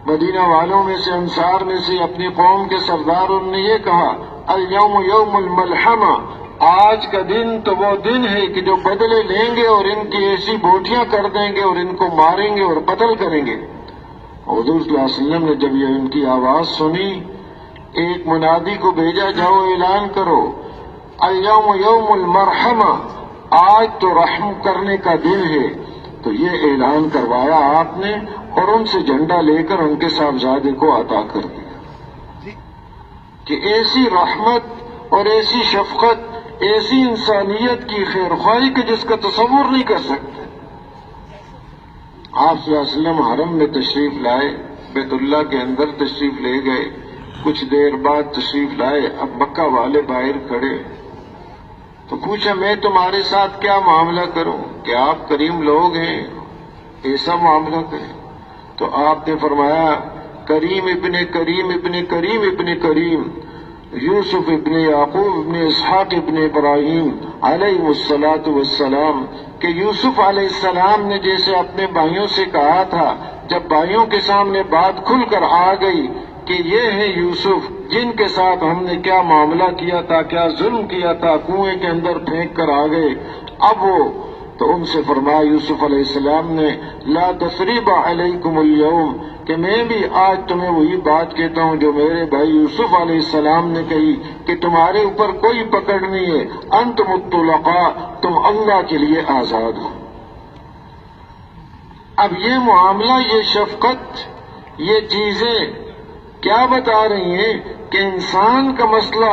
مدینہ والوں میں سے انصار میں سے اپنی قوم کے سردار نے یہ کہا الیوم یوم الملحمہ، آج کا دن تو وہ دن ہے کہ جو بدلے لیں گے اور ان کی ایسی بوٹیاں کر دیں گے اور ان کو ماریں گے اور قتل کریں گے۔ حضور صلی اللہ علیہ وسلم نے جب یہ ان کی آواز سنی، ایک منادی کو بھیجا جاؤ اعلان کرو الیوم یوم المرحمہ، آج تو رحم کرنے کا دن ہے۔ تو یہ اعلان کروایا آپ نے اور ان سے جھنڈا لے کر ان کے صاحبزادے کو عطا کر دیا کہ ایسی رحمت اور ایسی شفقت، ایسی انسانیت کی خیرخواہی کہ جس کا تصور نہیں کر سکتے۔ آپ صلی اللہ علیہ وسلم حرم میں تشریف لائے، بیت اللہ کے اندر تشریف لے گئے، کچھ دیر بعد تشریف لائے، اب مکہ والے باہر کھڑے تو پوچھا میں تمہارے ساتھ کیا معاملہ کروں کہ آپ کریم لوگ ہیں، ایسا معاملہ کریں؟ تو آپ نے فرمایا کریم ابن کریم ابن کریم ابن کریم، یوسف ابن یعقوب ابن اسحاق ابن ابراہیم علیہ الصلاۃ والسلام، کہ یوسف علیہ السلام نے جیسے اپنے بھائیوں سے کہا تھا، جب بھائیوں کے سامنے بات کھل کر آ گئی کہ یہ ہیں یوسف جن کے ساتھ ہم نے کیا معاملہ کیا تھا، کیا ظلم کیا تھا، کنویں کے اندر پھینک کر آ گئے، اب وہ تو ان سے فرمایا یوسف علیہ السلام نے لا تثریب علیکم اليوم، کہ میں بھی آج تمہیں وہی بات کہتا ہوں جو میرے بھائی یوسف علیہ السلام نے کہی کہ تمہارے اوپر کوئی پکڑ نہیں ہے، انتم الطلقاء، تم اللہ کے لیے آزاد ہو۔ اب یہ معاملہ، یہ شفقت، یہ چیزیں کیا بتا رہی ہیں کہ انسان کا مسئلہ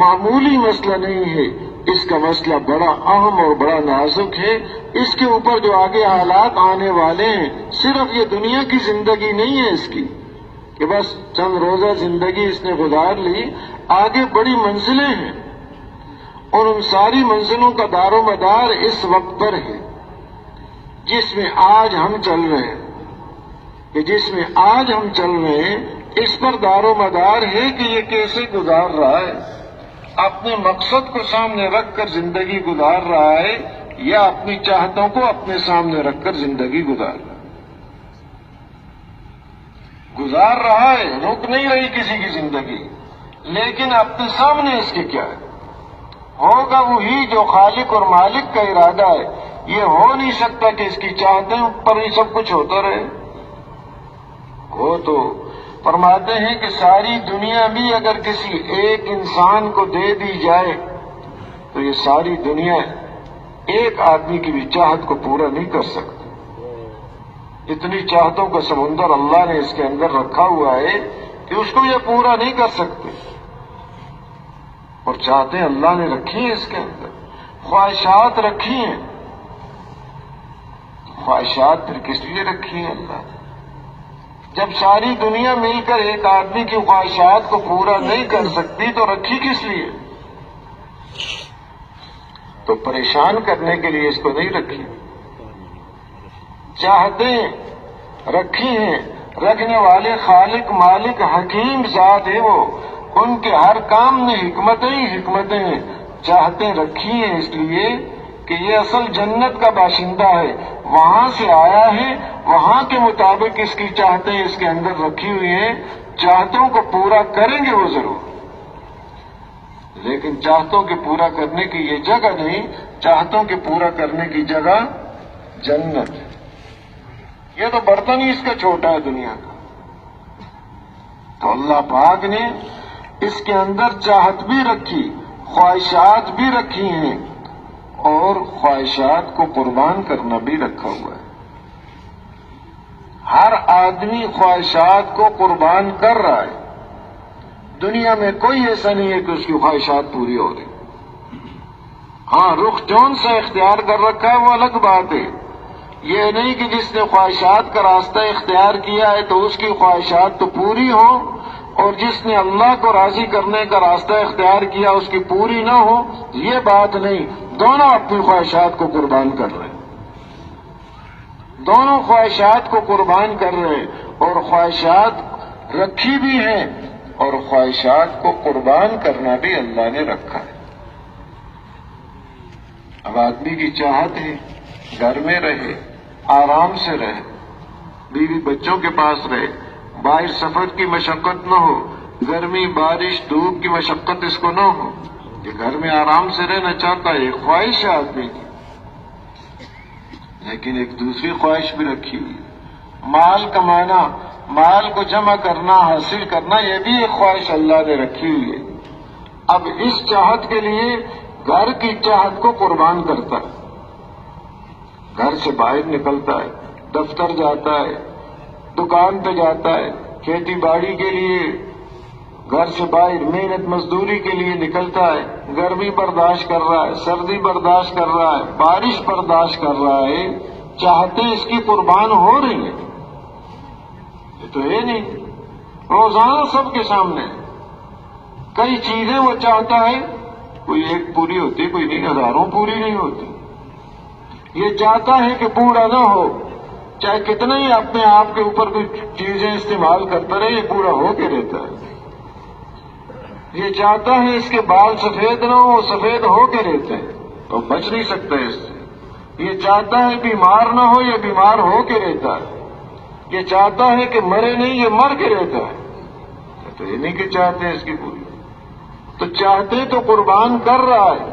معمولی مسئلہ نہیں ہے، اس کا مسئلہ بڑا اہم اور بڑا نازک ہے. اس کے اوپر جو آگے حالات آنے والے ہیں، صرف یہ دنیا کی زندگی نہیں ہے اس کی کہ بس چند روزہ زندگی اس نے گزار لی. آگے بڑی منزلیں ہیں اور ان ساری منزلوں کا دار و مدار اس وقت پر ہے جس میں آج ہم چل رہے ہیں. کہ جس میں آج ہم چل رہے ہیں اس پر دار و مدار ہے کہ یہ کیسے گزار رہا ہے. اپنے مقصد کو سامنے رکھ کر زندگی گزار رہا ہے یا اپنی چاہتوں کو اپنے سامنے رکھ کر زندگی گزار رہا ہے. گزار رہا ہے، رک نہیں رہی کسی کی زندگی، لیکن اپنے سامنے اس کے کیا ہے؟ ہوگا وہی جو خالق اور مالک کا ارادہ ہے. یہ ہو نہیں سکتا کہ اس کی چاہتیں پر ہی سب کچھ ہوتا رہے. وہ تو فرماتے ہیں کہ ساری دنیا بھی اگر کسی ایک انسان کو دے دی جائے تو یہ ساری دنیا ایک آدمی کی بھی چاہت کو پورا نہیں کر سکتی. اتنی چاہتوں کا سمندر اللہ نے اس کے اندر رکھا ہوا ہے کہ اس کو یہ پورا نہیں کر سکتے. اور چاہتے اللہ نے رکھی ہیں اس کے اندر، خواہشات رکھی ہیں. خواہشات پھر کس لیے رکھی ہیں اللہ نے؟ جب ساری دنیا مل کر ایک آدمی کی خواہشات کو پورا نہیں کر سکتی تو رکھی کس لیے؟ تو پریشان کرنے کے لیے اس کو نہیں رکھی. چاہتیں رکھی ہیں، رکھنے والے خالق مالک حکیم ذات ہے وہ. ان کے ہر کام میں حکمتیں ہی حکمتیں ہیں. چاہتیں رکھی ہیں اس لیے کہ یہ اصل جنت کا باشندہ ہے، وہاں سے آیا ہے، وہاں کے مطابق اس کی چاہتیں اس کے اندر رکھی ہوئی ہیں. چاہتوں کو پورا کریں گے وہ ضرور، لیکن چاہتوں کے پورا کرنے کی یہ جگہ نہیں. چاہتوں کے پورا کرنے کی جگہ جنت ہے. یہ تو برتن ہی اس کا چھوٹا ہے دنیا کا. تو اللہ پاک نے اس کے اندر چاہت بھی رکھی، خواہشات بھی رکھی ہیں اور خواہشات کو قربان کرنا بھی رکھا ہوا ہے. ہر آدمی خواہشات کو قربان کر رہا ہے. دنیا میں کوئی ایسا نہیں ہے کہ اس کی خواہشات پوری ہو رہی. ہاں، رخ جون سے اختیار کر رکھا ہے وہ الگ بات ہے. یہ نہیں کہ جس نے خواہشات کا راستہ اختیار کیا ہے تو اس کی خواہشات تو پوری ہوں، اور جس نے اللہ کو راضی کرنے کا راستہ اختیار کیا اس کی پوری نہ ہو. یہ بات نہیں، دونوں اپنی خواہشات کو قربان کر رہے ہیں. دونوں خواہشات کو قربان کر رہے ہیں، اور خواہشات رکھی بھی ہیں اور خواہشات کو قربان کرنا بھی اللہ نے رکھا ہے. اب آدمی کی چاہت ہے گھر میں رہے، آرام سے رہے، بیوی بچوں کے پاس رہے، باہر سفر کی مشقت نہ ہو، گرمی بارش دھوپ کی مشقت اس کو نہ ہو. یہ گھر میں آرام سے رہنا چاہتا ہے، ایک خواہش ہے آدمی کی. لیکن ایک دوسری خواہش بھی رکھی ہوئی ہے، مال کمانا، مال کو جمع کرنا، حاصل کرنا، یہ بھی ایک خواہش اللہ نے رکھی ہوئی ہے. اب اس چاہت کے لیے گھر کی چاہت کو قربان کرتا ہے. گھر سے باہر نکلتا ہے، دفتر جاتا ہے، دکان پہ جاتا ہے، کھیتی باڑی کے لیے گھر سے باہر محنت مزدوری کے لیے نکلتا ہے. گرمی برداشت کر رہا ہے، سردی برداشت کر رہا ہے، بارش برداشت کر رہا ہے. چاہتے اس کی قربان ہو رہی ہیں. یہ تو ہے نہیں، روزانہ سب کے سامنے کئی چیزیں وہ چاہتا ہے، کوئی ایک پوری ہوتی، کوئی نہیں، ہزاروں پوری نہیں ہوتی. یہ چاہتا ہے کہ پورا نہ ہو، چاہے کتنا ہی اپنے آپ کے اوپر کوئی چیزیں استعمال کرتا رہے، یہ پورا ہو کے رہتا ہے. یہ چاہتا ہے اس کے بال سفید نہ ہو، سفید ہو کے رہتے ہیں، تو بچ نہیں سکتا اس سے. یہ چاہتا ہے بیمار نہ ہو، یہ بیمار ہو کے رہتا ہے. یہ چاہتا ہے کہ مرے نہیں، یہ مر کے رہتا ہے. تو یہ نہیں کہ چاہتے ہیں اس کی پوری، تو چاہتے تو قربان کر رہا ہے.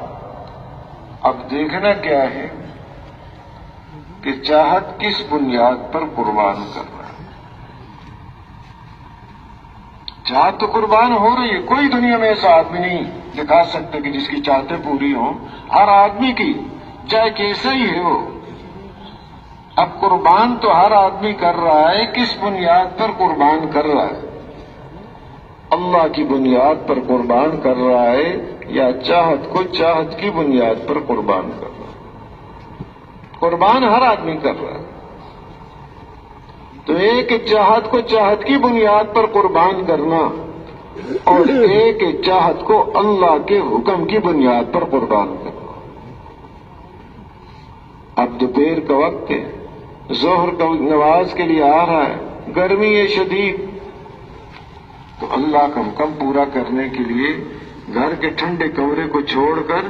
اب دیکھنا کیا ہے کہ چاہت کس بنیاد پر قربان کر رہا ہے. چاہت تو قربان ہو رہی ہے. کوئی دنیا میں ایسا آدمی نہیں دکھا سکتا کہ جس کی چاہتیں پوری ہوں. ہر آدمی کی، چاہے کیسا ہی ہے وہ. اب قربان تو ہر آدمی کر رہا ہے، کس بنیاد پر قربان کر رہا ہے؟ اللہ کی بنیاد پر قربان کر رہا ہے یا چاہت کو چاہت کی بنیاد پر قربان کر رہا ہے؟ قربان ہر آدمی کر رہا ہے، تو ایک چاہت کو چاہت کی بنیاد پر قربان کرنا اور ایک چاہت کو اللہ کے حکم کی بنیاد پر قربان کرنا۔ اب دوپہر کا وقت ہے، ظہر کا نماز کے لیے آ رہا ہے، گرمی ہے شدید، تو اللہ کا حکم پورا کرنے کے لیے گھر کے ٹھنڈے کمرے کو چھوڑ کر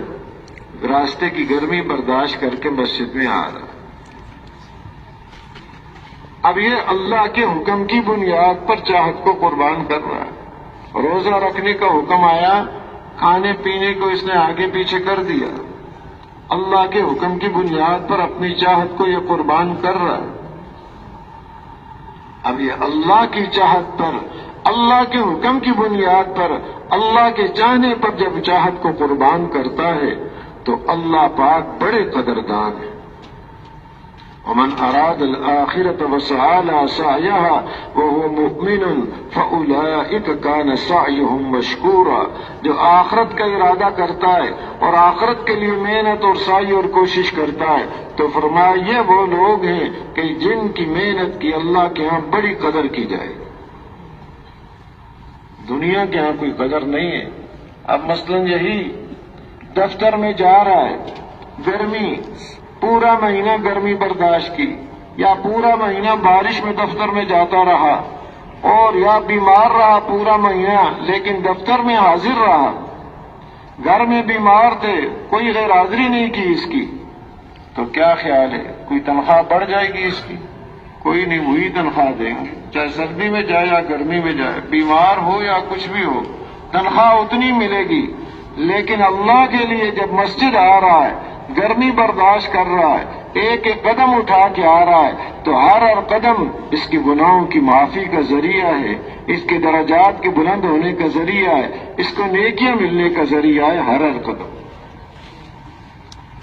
راستے کی گرمی برداشت کر کے مسجد میں آ رہا ہے۔ اب یہ اللہ کے حکم کی بنیاد پر چاہت کو قربان کر رہا ہے۔ روزہ رکھنے کا حکم آیا، کھانے پینے کو اس نے آگے پیچھے کر دیا، اللہ کے حکم کی بنیاد پر اپنی چاہت کو یہ قربان کر رہا ہے۔ اب یہ اللہ کی چاہت پر، اللہ کے حکم کی بنیاد پر، اللہ کے چاہنے پر جب چاہت کو قربان کرتا ہے تو اللہ پاک بڑے قدردان ہیں۔ ومن اراد الآخرة وسعى لها سعيها وهو مؤمن فأولئك كان سعيهم مشكورا، جو آخرت کا ارادہ کرتا ہے اور آخرت کے لیے محنت اور سعی اور کوشش کرتا ہے تو فرمایا یہ وہ لوگ ہیں کہ جن کی محنت کی اللہ کے ہاں بڑی قدر کی جائے۔ دنیا کے ہاں کوئی قدر نہیں ہے۔ اب مثلاً یہی دفتر میں جا رہا ہے، گرمی، پورا مہینہ گرمی برداشت کی، یا پورا مہینہ بارش میں دفتر میں جاتا رہا، اور یا بیمار رہا پورا مہینہ لیکن دفتر میں حاضر رہا، گھر میں بیمار تھے کوئی غیر حاضری نہیں کی اس کی، تو کیا خیال ہے کوئی تنخواہ بڑھ جائے گی اس کی؟ کوئی نہیں، وہی تنخواہ دیں گے، چاہے سردی میں جائے یا گرمی میں جائے، بیمار ہو یا کچھ بھی ہو، تنخواہ اتنی ملے گی۔ لیکن اللہ کے لیے جب مسجد آ رہا ہے، گرمی برداشت کر رہا ہے، ایک ایک قدم اٹھا کے آ رہا ہے، تو ہر قدم اس کی گناہوں کی معافی کا ذریعہ ہے، اس کے درجات کے بلند ہونے کا ذریعہ ہے، اس کو نیکیاں ملنے کا ذریعہ ہے۔ ہر قدم،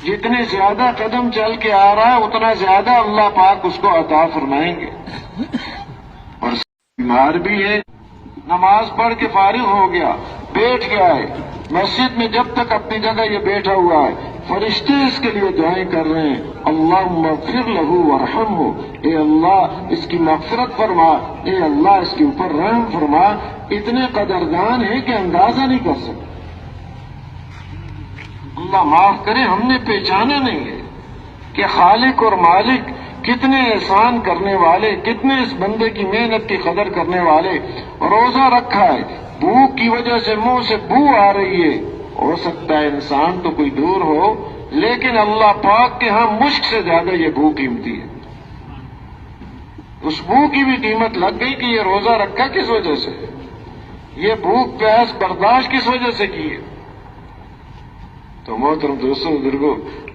جتنے زیادہ قدم چل کے آ رہا ہے اتنا زیادہ اللہ پاک اس کو عطا فرمائیں گے۔ اور بیمار بھی ہے، نماز پڑھ کے فارغ ہو گیا، بیٹھ گیا ہے مسجد میں، جب تک اپنی جگہ یہ بیٹھا ہوا ہے فرشتے اس کے لیے دعائیں کر رہے ہیں، اللہم اغفر لہ وارحمہ، اے اللہ اس کی مغفرت فرما، اے اللہ اس کے اوپر رحم فرما۔ اتنے قدردان ہیں کہ اندازہ نہیں کر سکتے۔ اللہ معاف کرے، ہم نے پہچانا نہیں ہے کہ خالق اور مالک کتنے احسان کرنے والے، کتنے اس بندے کی محنت کی قدر کرنے والے۔ روزہ رکھا ہے، بھوک کی وجہ سے منہ سے بو آ رہی ہے، ہو سکتا ہے انسان تو کوئی دور ہو لیکن اللہ پاک کے ہاں مشک سے زیادہ یہ بھوک قیمتی ہے۔ اس بھوک کی بھی قیمت لگ گئی کہ یہ روزہ رکھا کس وجہ سے، یہ بھوک پیاس برداشت کس وجہ سے کی ہے۔ تو محترم دوستوں بزرگوں،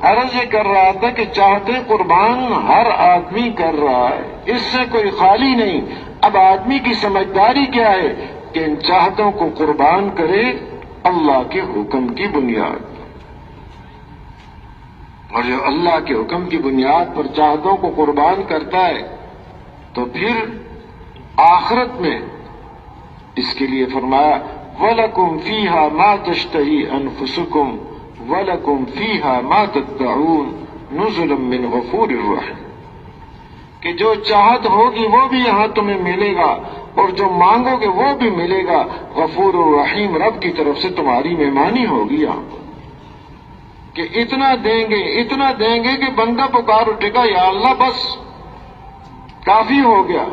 عرض یہ کر رہا تھا کہ چاہتے قربان ہر آدمی کر رہا ہے، اس سے کوئی خالی نہیں۔ اب آدمی کی سمجھداری کیا ہے کہ ان چاہتوں کو قربان کرے اللہ کے حکم کی بنیاد پر، اور جو اللہ کے حکم کی بنیاد پر چاہتوں کو قربان کرتا ہے تو پھر آخرت میں اس کے لیے فرمایا وَلَكُمْ فِيهَا مَا تَشْتَهِي أَنفُسُكُمْ وَلَكُمْ فِيهَا مَا تَدَّعُونَ نُزُلًا مِّنْ غَفُورٍ رَّحِيمٍ، کہ جو چاہت ہوگی وہ بھی یہاں تمہیں ملے گا اور جو مانگو گے وہ بھی ملے گا۔ غفور الرحیم، رب کی طرف سے تمہاری مہمانی ہوگی یہاں کہ اتنا دیں گے کہ بندہ پکار اٹھے گا یا اللہ بس کافی ہو گیا۔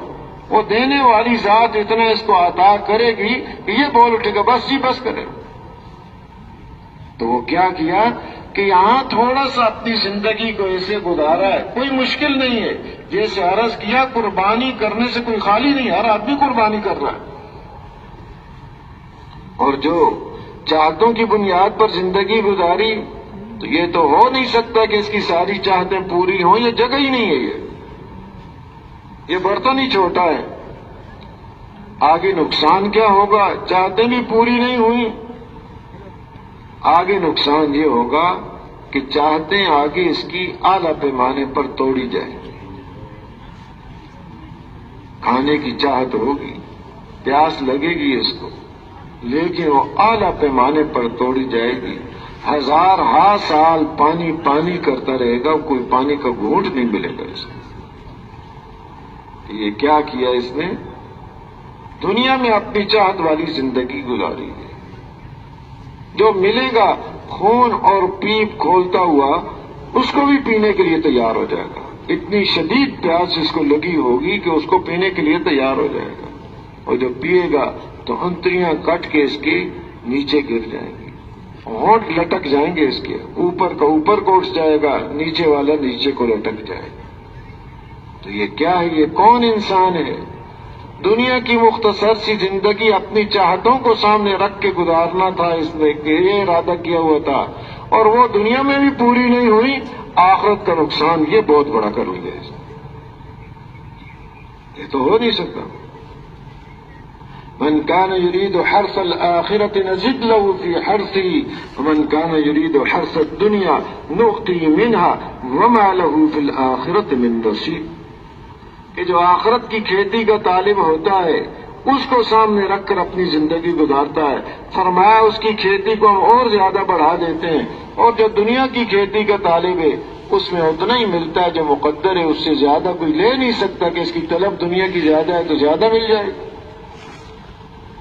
وہ دینے والی ذات اتنا اس کو عطا کرے گی کہ یہ بول اٹھے گا بس جی بس کرے۔ تو وہ کیا کیا کہ یہاں تھوڑا سا اپنی زندگی کو ایسے گزارا ہے، کوئی مشکل نہیں ہے۔ جیسے عرض کیا قربانی کرنے سے کوئی خالی نہیں، ہر آدمی قربانی کر رہا ہے، اور جو چاہتوں کی بنیاد پر زندگی گزاری تو یہ تو ہو نہیں سکتا کہ اس کی ساری چاہتیں پوری ہوں، یہ جگہ ہی نہیں ہے، یہ برتن ہی چھوٹا ہے۔ آگے نقصان کیا ہوگا؟ چاہتیں بھی پوری نہیں ہوئی، آگے نقصان یہ ہوگا کہ چاہتیں آگے اس کی اعلیٰ پیمانے پر توڑی جائیں۔ کھانے کی چاہت ہوگی، پیاس لگے گی اس کو، لیکن وہ اعلیٰ پیمانے پر توڑی جائے گی. ہزارہا سال پانی پانی کرتا رہے گا، کوئی پانی کا گھونٹ نہیں ملے گا اس کو. یہ کیا کیا اس نے؟ دنیا میں اپنی چاہت والی زندگی گزاری ہے. جو ملے گا خون اور پیپ کھولتا ہوا اس کو بھی پینے کے لیے تیار ہو جائے گا. اتنی شدید پیاس اس کو لگی ہوگی کہ اس کو پینے کے لیے تیار ہو جائے گا. اور جو پیے گا تو انتریاں کٹ کے اس کے نیچے گر جائیں گی، ہونٹ لٹک جائیں گے، اس کے اوپر کا اوپر کو اٹھ جائے گا، نیچے والا نیچے کو لٹک جائے گا. تو یہ کیا ہے؟ یہ کون انسان ہے؟ دنیا کی مختصر سی زندگی اپنی چاہتوں کو سامنے رکھ کے گزارنا تھا. اس نے یہ ارادہ کیا ہوا تھا اور وہ دنیا میں بھی پوری نہیں ہوئی. آخرت کا نقصان یہ بہت بڑا کر لیا. یہ تو ہو نہیں سکتا. من كان يريد حرث الآخرة نزد له في حرثه ومن كان يريد حرث الدنيا نؤتيه منها وما له في الآخرة من نصيب. کہ جو آخرت کی کھیتی کا طالب ہوتا ہے اس کو سامنے رکھ کر اپنی زندگی گزارتا ہے. فرمایا اس کی کھیتی کو ہم اور زیادہ بڑھا دیتے ہیں، اور جو دنیا کی کھیتی کا طالب ہے اس میں اتنا ہی ملتا ہے جو مقدر ہے، اس سے زیادہ کوئی لے نہیں سکتا کہ اس کی طلب دنیا کی زیادہ ہے تو زیادہ مل جائے.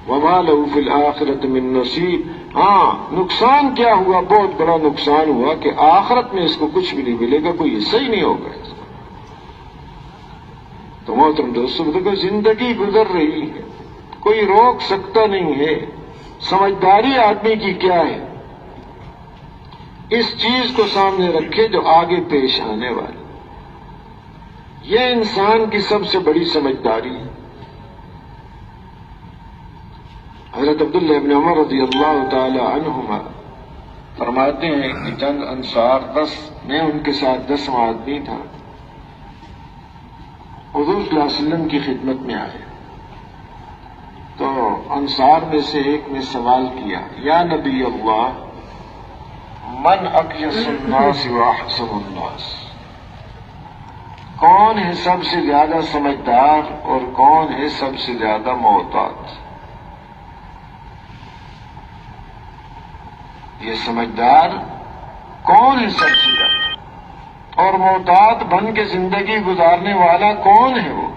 وما له في الآخرة من نصیب. ہاں، نقصان کیا ہوا؟ بہت بڑا نقصان ہوا کہ آخرت میں اس کو کچھ بھی نہیں ملے گا، کوئی حصہ ہی نہیں ہوگا اس کا. تو محترم دوستوں، دیکھو زندگی گزر رہی ہے، کوئی روک سکتا نہیں ہے. سمجھداری آدمی کی کیا ہے؟ اس چیز کو سامنے رکھے جو آگے پیش آنے والی. یہ انسان کی سب سے بڑی سمجھداری ہے. حضرت عبداللہ ابن عمر رضی اللہ تعالی عنہما فرماتے ہیں کہ چند انصار 10 میں ان کے ساتھ 10واں آدمی تھا، حضور صلی اللہ علیہ وسلم کی خدمت میں آئے. تو انصار میں سے ایک نے سوال کیا، یا نبی اللہ، من اقیس الناس واحسن الناس؟ کون ہے سب سے زیادہ سمجھدار اور کون ہے سب سے زیادہ محتاط؟ یہ سمجھدار کون ہے سب سے زیادہ، اور محتاط بن کے زندگی گزارنے والا کون ہے وہ؟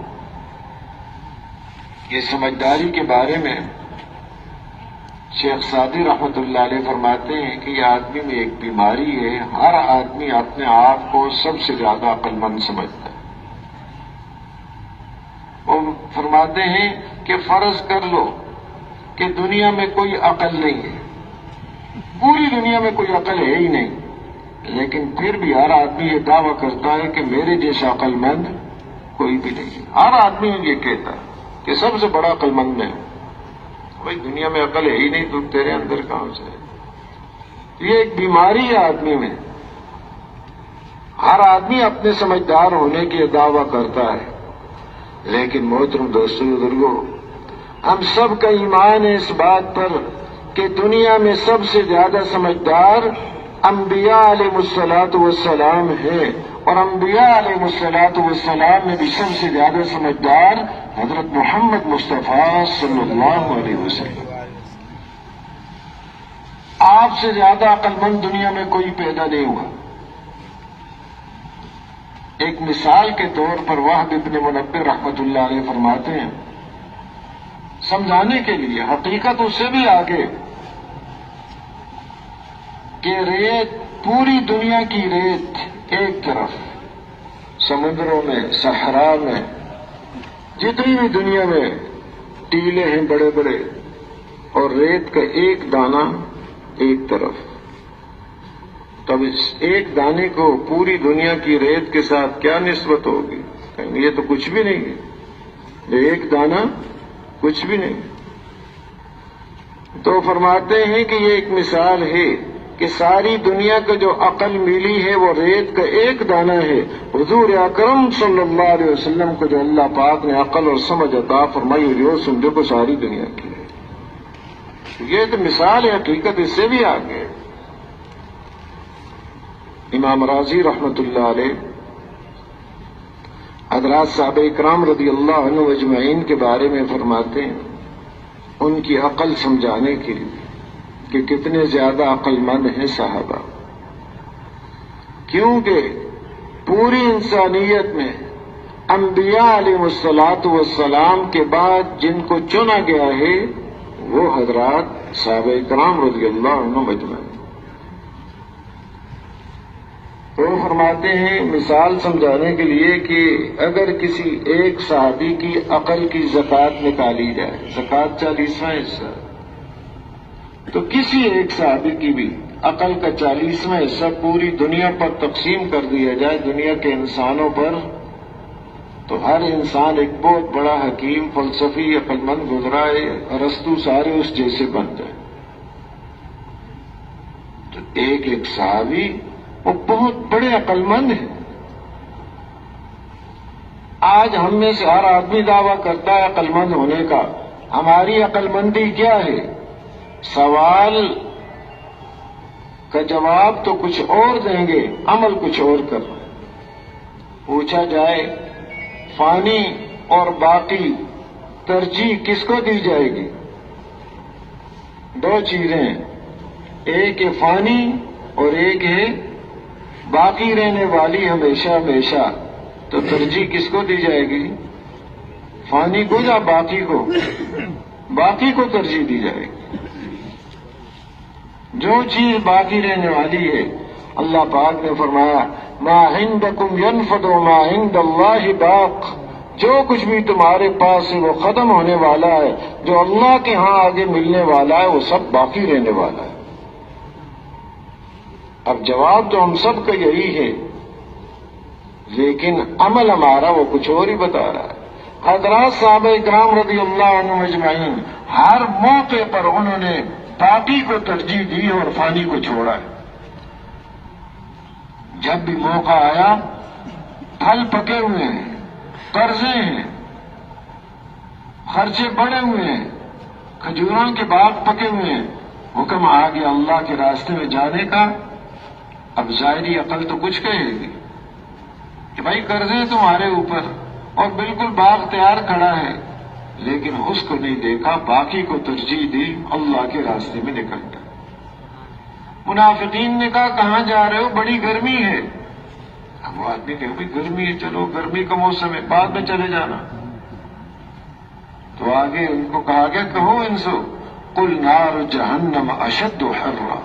یہ سمجھداری کے بارے میں شیخ سعدی رحمۃ اللہ علیہ فرماتے ہیں کہ یہ آدمی میں ایک بیماری ہے. ہر آدمی اپنے آپ کو سب سے زیادہ عقل مند سمجھتا ہے. وہ فرماتے ہیں کہ فرض کر لو کہ دنیا میں کوئی عقل نہیں ہے، پوری دنیا میں کوئی عقل ہے ہی نہیں، لیکن پھر بھی ہر آدمی یہ دعویٰ کرتا ہے کہ میرے جیسا عقل مند کوئی بھی نہیں. ہر آدمی یہ کہتا ہے کہ سب سے بڑا عقل مند میں ہوں. بھائی دنیا میں عقل ہے ہی نہیں تو تیرے اندر کہاں سے ہے؟ یہ ایک بیماری ہے آدمی میں. ہر آدمی اپنے سمجھدار ہونے کی دعویٰ کرتا ہے، لیکن محترم دوستوں بزرگوں، ہم سب کا ایمان ہے اس بات پر کہ دنیا میں سب سے زیادہ سمجھدار انبیاء علیہ الصلوۃ والسلام ہیں، اور انبیاء علیہ الصلوۃ والسلام میں بھی سب سے زیادہ سمجھدار حضرت محمد مصطفیٰ صلی اللہ علیہ وسلم. آپ سے زیادہ عقل مند دنیا میں کوئی پیدا نہیں ہوا. ایک مثال کے طور پر وہب ابن منبہ رحمۃ اللہ علیہ فرماتے ہیں، سمجھانے کے لیے حقیقت اس سے بھی آگے، کہ ریت، پوری دنیا کی ریت ایک طرف، سمندروں میں، صحرا میں، جتنی بھی دنیا میں ٹیلے ہیں بڑے بڑے، اور ریت کا ایک دانہ ایک طرف. تب اس ایک دانے کو پوری دنیا کی ریت کے ساتھ کیا نسبت ہوگی؟ یہ تو کچھ بھی نہیں ہے، ایک دانہ کچھ بھی نہیں. تو فرماتے ہیں کہ یہ ایک مثال ہے کہ ساری دنیا کو جو عقل ملی ہے وہ ریت کا ایک دانہ ہے. حضور اکرم صلی اللہ علیہ وسلم کو جو اللہ پاک نے عقل اور سمجھ عطا فرمائی جو سن دیکھو ساری دنیا کی ہے. یہ تو مثال ہے، حقیقت اس سے بھی آگے. امام راضی رحمۃ اللہ علیہ حضرات صحابہ اکرام رضی اللہ عنہ اجمعین کے بارے میں فرماتے ہیں، ان کی عقل سمجھانے کے لیے کہ کتنے زیادہ عقل مند ہیں صحابہ، کیونکہ پوری انسانیت میں انبیاء علیہ الصلاۃ والسلام کے بعد جن کو چنا گیا ہے وہ حضرات صحابہ کرام رضی اللہ عنہم اجمعین۔ وہ فرماتے ہیں مثال سمجھانے کے لیے کہ اگر کسی ایک صحابی کی عقل کی زکوٰۃ نکالی جائے، زکوٰۃ 40واں حصہ، تو کسی ایک صحابی کی بھی عقل کا 40واں حصہ پوری دنیا پر تقسیم کر دیا جائے، دنیا کے انسانوں پر، تو ہر انسان ایک بہت بڑا حکیم فلسفی عقل مند گزرا ہے، ارسطو سارے اس جیسے بن جائے۔ تو ایک ایک صحابی وہ بہت بڑے عقل مند ہیں۔ آج ہم میں سے ہر آدمی دعویٰ کرتا ہے عقل مند ہونے کا، ہماری عقل مندی کیا ہے؟ سوال کا جواب تو کچھ اور دیں گے، عمل کچھ اور کرنا۔ پوچھا جائے فانی اور باقی ترجیح کس کو دی جائے گی؟ دو چیزیں، ایک ہے فانی اور ایک ہے باقی رہنے والی ہمیشہ ہمیشہ، تو ترجیح کس کو دی جائے گی؟ فانی کو یا باقی کو؟ باقی کو ترجیح دی جائے گی۔ جو چیز باقی رہنے والی ہے، اللہ پاک نے فرمایا ما عندکم ینفد وما عند اللہ باق، جو کچھ بھی تمہارے پاس ہے وہ ختم ہونے والا ہے، جو اللہ کے ہاں آگے ملنے والا ہے وہ سب باقی رہنے والا ہے۔ اب جواب تو ہم سب کا یہی ہے، لیکن عمل ہمارا وہ کچھ اور ہی بتا رہا ہے۔ حضرات صحابہ کرام رضی اللہ عنہم اجمعین ہر موقع پر انہوں نے باقی کو ترجیح دی اور فانی کو چھوڑا ہے۔ جب بھی موقع آیا، پھل پکے ہوئے ہیں، قرضے ہیں، خرچے بڑھے ہوئے ہیں، کھجوروں کے باغ پکے ہوئے ہیں، حکم آ گیا اللہ کے راستے میں جانے کا، اب ظاہری عقل تو کچھ کہے گی کہ بھائی قرضے تمہارے اوپر اور بالکل باغ تیار کھڑا ہے، لیکن اس کو نہیں دیکھا، باقی کو ترجیح دی، اللہ کے راستے میں نکل گیا۔ منافقین نے کہا کہاں جا رہے ہو؟ بڑی گرمی ہے۔ اب وہ آدمی کہ بھائی گرمی ہے، چلو گرمی کا موسم ہے، بعد میں چلے جانا۔ تو آگے ان کو کہا گیا کہو ان سے قل نار جہنم اشد حرا،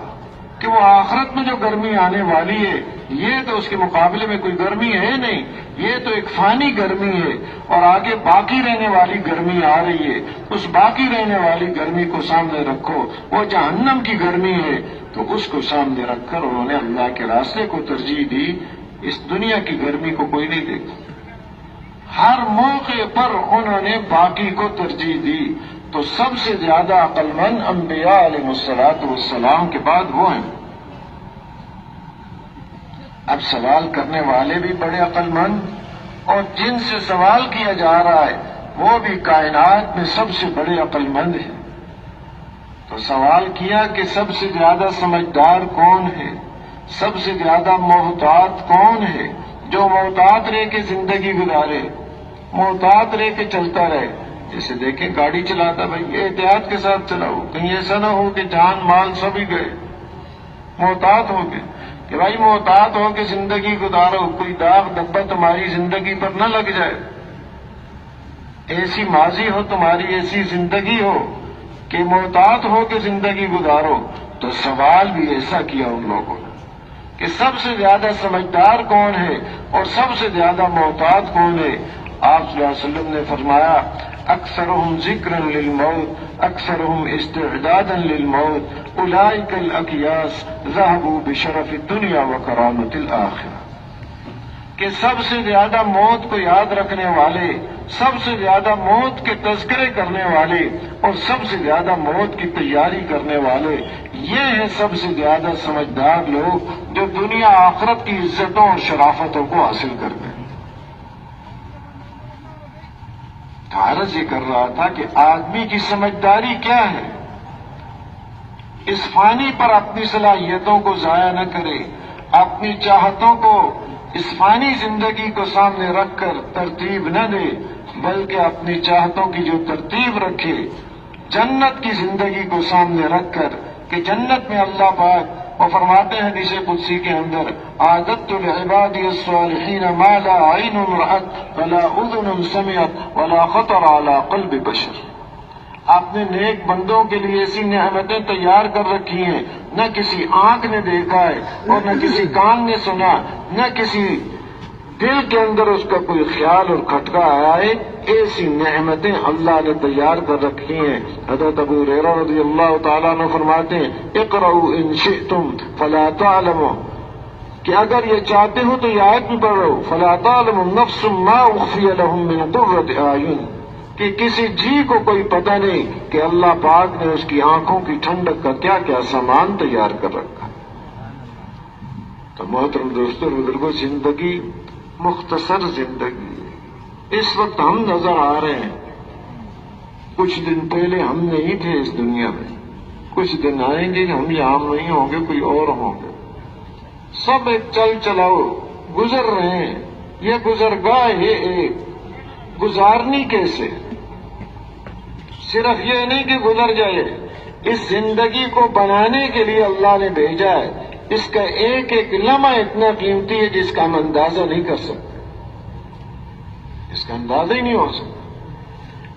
کہ وہ آخرت میں جو گرمی آنے والی ہے یہ تو اس کے مقابلے میں کوئی گرمی ہے نہیں، یہ تو ایک فانی گرمی ہے، اور آگے باقی رہنے والی گرمی آ رہی ہے، اس باقی رہنے والی گرمی کو سامنے رکھو، وہ جہنم کی گرمی ہے۔ تو اس کو سامنے رکھ کر انہوں نے اللہ کے راستے کو ترجیح دی، اس دنیا کی گرمی کو کوئی نہیں دیکھا۔ ہر موقع پر انہوں نے باقی کو ترجیح دی۔ تو سب سے زیادہ عقل مند انبیاء علیہ الصلوۃ والسلام کے بعد وہ ہیں۔ اب سوال کرنے والے بھی بڑے عقل مند، اور جن سے سوال کیا جا رہا ہے وہ بھی کائنات میں سب سے بڑے عقل مند ہیں۔ تو سوال کیا کہ سب سے زیادہ سمجھدار کون ہے، سب سے زیادہ محتاط کون ہے؟ جو محتاط رہ کے زندگی گزارے، محتاط رہ کے چلتا رہے۔ جیسے دیکھیں گاڑی چلاتا بھائی احتیاط کے ساتھ چلاؤ، کہیں ایسا نہ ہو کہ جان مال سب ہی گئے۔ محتاط ہو کے کہ بھائی محتاط ہو کے زندگی گزارو، کوئی داغ دھبا تمہاری زندگی پر نہ لگ جائے، ایسی ماضی ہو تمہاری، ایسی زندگی ہو کہ محتاط ہو کے زندگی گزارو۔ تو سوال بھی ایسا کیا ان لوگوں نے کہ سب سے زیادہ سمجھدار کون ہے اور سب سے زیادہ محتاط کون ہے؟ آپ صلی اللہ علیہ وسلم نے فرمایا اکثرهم ذکرا للموت اکثرهم استعدادا للموت اولئک الاکیاس ذهبوا بشرف الدنیا وکرامت الآخرہ، کہ سب سے زیادہ موت کو یاد رکھنے والے، سب سے زیادہ موت کے تذکرے کرنے والے اور سب سے زیادہ موت کی تیاری کرنے والے، یہ ہیں سب سے زیادہ سمجھدار لوگ جو دنیا آخرت کی عزتوں اور شرافتوں کو حاصل کرتے ہیں۔ عرض یہ کر رہا تھا کہ آدمی کی سمجھداری کیا ہے؟ اس فانی پر اپنی صلاحیتوں کو ضائع نہ کرے، اپنی چاہتوں کو اس فانی زندگی کو سامنے رکھ کر ترتیب نہ دے، بلکہ اپنی چاہتوں کی جو ترتیب رکھے، جنت کی زندگی کو سامنے رکھ کر کہ جنت میں اللہ پاک وہ فرماتے ہیں حدیث قدسی کے اندر اعددت لعبادی الصالحین ما لا عین رأت ولا اذن سمعت ولا خطر علی قلب بشر. آپ نے نیک بندوں کے لیے ایسی نعمتیں تیار کر رکھی ہیں نہ کسی آنکھ نے دیکھا ہے اور نہ کسی کان نے سنا، نہ کسی دل کے اندر اس کا کوئی خیال اور کھٹکا آیا ہے. ایسی نعمتیں اللہ نے تیار کر رکھی ہیں. حضرت ابو ہریرہ رضی اللہ تعالیٰ عنہ فرماتے ہیں اقرؤوا ان شئتم فلا تعلموا، کہ اگر یہ چاہتے ہو تو یہ آیت بھی پڑھو فلا تعلم نفس ما اخفی لهم من قرۃ اعین، کہ کسی جی کو کوئی پتہ نہیں کہ اللہ پاک نے اس کی آنکھوں کی ٹھنڈک کا کیا کیا سامان تیار کر رکھا. تو محترم دوستوں بزرگوں، زندگی مختصر زندگی. اس وقت ہم نظر آ رہے ہیں، کچھ دن پہلے ہم نہیں تھے اس دنیا میں، کچھ دن آئیں گے ہم یہاں نہیں ہوں گے، کوئی اور ہوں گے. سب ایک چل چلاؤ گزر رہے ہیں. یہ گزرگاہ ہے ایک، گزارنی کیسے؟ صرف یہ نہیں کہ گزر جائے، اس زندگی کو بنانے کے لیے اللہ نے بھیجا ہے. اس کا ایک ایک لمحہ اتنا قیمتی ہے جس کا ہم اندازہ نہیں کر سکتے، اس کا اندازہ ہی نہیں ہو سکتا.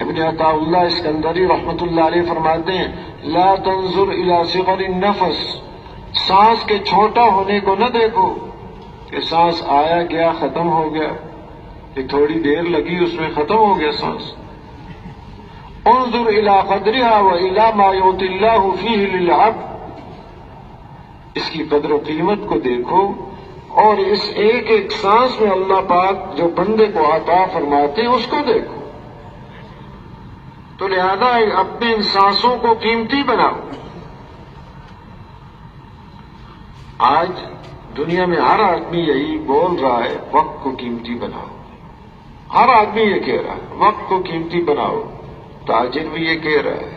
ابن عطاء اللہ اسکندری رحمۃ اللہ علیہ فرماتے ہیں لا تنظر الى صغر النفس، سانس کے چھوٹا ہونے کو نہ دیکھو کہ سانس آیا گیا ختم ہو گیا، یہ تھوڑی دیر لگی اس میں ختم ہو گیا سانس. انظر الى قدرها والى ما يعطي الله فيه للعبد، اس کی قدر و قیمت کو دیکھو اور اس ایک ایک سانس میں اللہ پاک جو بندے کو عطا فرماتے ہیں اس کو دیکھو. تو لہذا اپنے ان سانسوں کو قیمتی بناؤ. آج دنیا میں ہر آدمی یہی بول رہا ہے وقت کو قیمتی بناؤ. ہر آدمی یہ کہہ رہا ہے وقت کو قیمتی بناؤ. تاجر بھی یہ کہہ رہا ہے،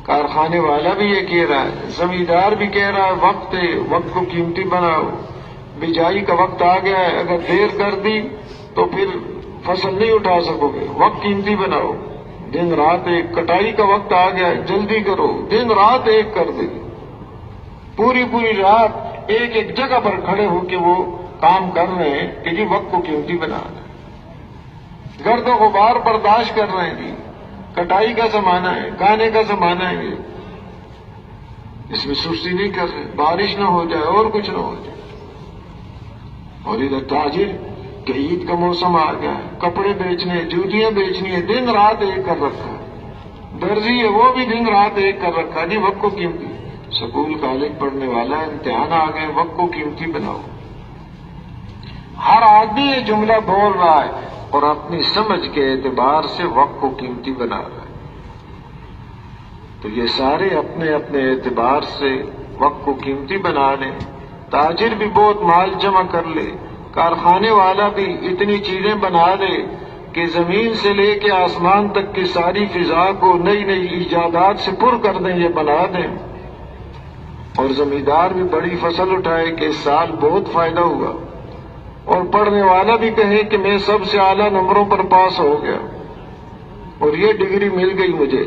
کارخانے والا بھی یہ کہہ رہا ہے، زمیندار بھی کہہ رہا ہے وقت ہے، وقت کو قیمتی بناؤ. بجائی کا وقت آ گیا ہے، اگر دیر کر دی تو پھر فصل نہیں اٹھا سکو گے، وقت قیمتی بناؤ. دن رات ایک، کٹائی کا وقت آ گیا ہے، جلدی کرو، دن رات ایک کر دے. پوری پوری رات ایک ایک جگہ پر کھڑے ہو کے وہ کام کر رہے ہیں کہ جی وقت کو قیمتی بنا دیں. گرد و غبار برداشت کر رہے ہیں جی، کٹائی کا زمانہ ہے، کھانے کا زمانہ ہے، یہ اس میں سستی نہیں کر رہے، بارش نہ ہو جائے اور کچھ نہ ہو جائے. اور ادھر تاجر کہ عید کا موسم آ گیا ہے، کپڑے بیچنے، جوتیاں بیچنی ہے، دن رات ایک کر رکھا ہے. درزی ہے وہ بھی دن رات ایک کر رکھا ہے جی وقت کو قیمتی. سکول کالج پڑھنے والا امتحان آ گئے، وقت کو قیمتی بناؤ. ہر آدمی یہ جملہ بول رہا ہے اور اپنی سمجھ کے اعتبار سے وقت کو قیمتی بنا رہا ہے. تو یہ سارے اپنے اپنے اعتبار سے وقت کو قیمتی بنا لیں. تاجر بھی بہت مال جمع کر لے، کارخانے والا بھی اتنی چیزیں بنا لے کہ زمین سے لے کے آسمان تک کی ساری فضا کو نئی نئی ایجادات سے پر کر دیں، یہ بنا دیں. اور زمیندار بھی بڑی فصل اٹھائے کہ اس سال بہت فائدہ ہوا، اور پڑھنے والا بھی کہے کہ میں سب سے اعلیٰ نمبروں پر پاس ہو گیا اور یہ ڈگری مل گئی مجھے.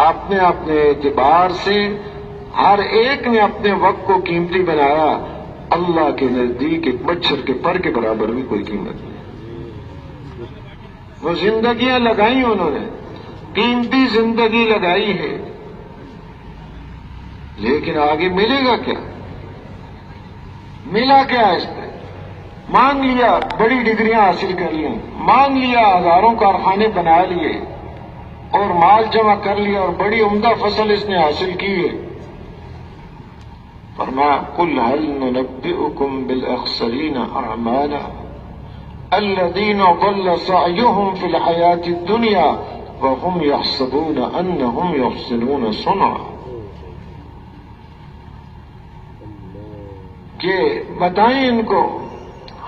اپنے اپنے اعتبار سے ہر ایک نے اپنے وقت کو قیمتی بنایا. اللہ کے نزدیک ایک مچھر کے پر کے برابر بھی کوئی قیمت نہیں. وہ زندگیاں لگائی انہوں نے، قیمتی زندگی لگائی ہے، لیکن آگے ملے گا کیا؟ ملا کیا اس پہ؟ مانگ لیا بڑی ڈگریاں حاصل کر لیں، مانگ لیا ہزاروں کارخانے بنا لیے اور مال جمع کر لیا اور بڑی عمدہ فصل اس نے حاصل کی ہے. فرمایا قل هل ننبئكم بالاخسرين اعمالا الذين ضل سعيهم في الحياة الدنيا وهم يحسبون انهم يحسنون صنعا. کہ بتائیں ان کو،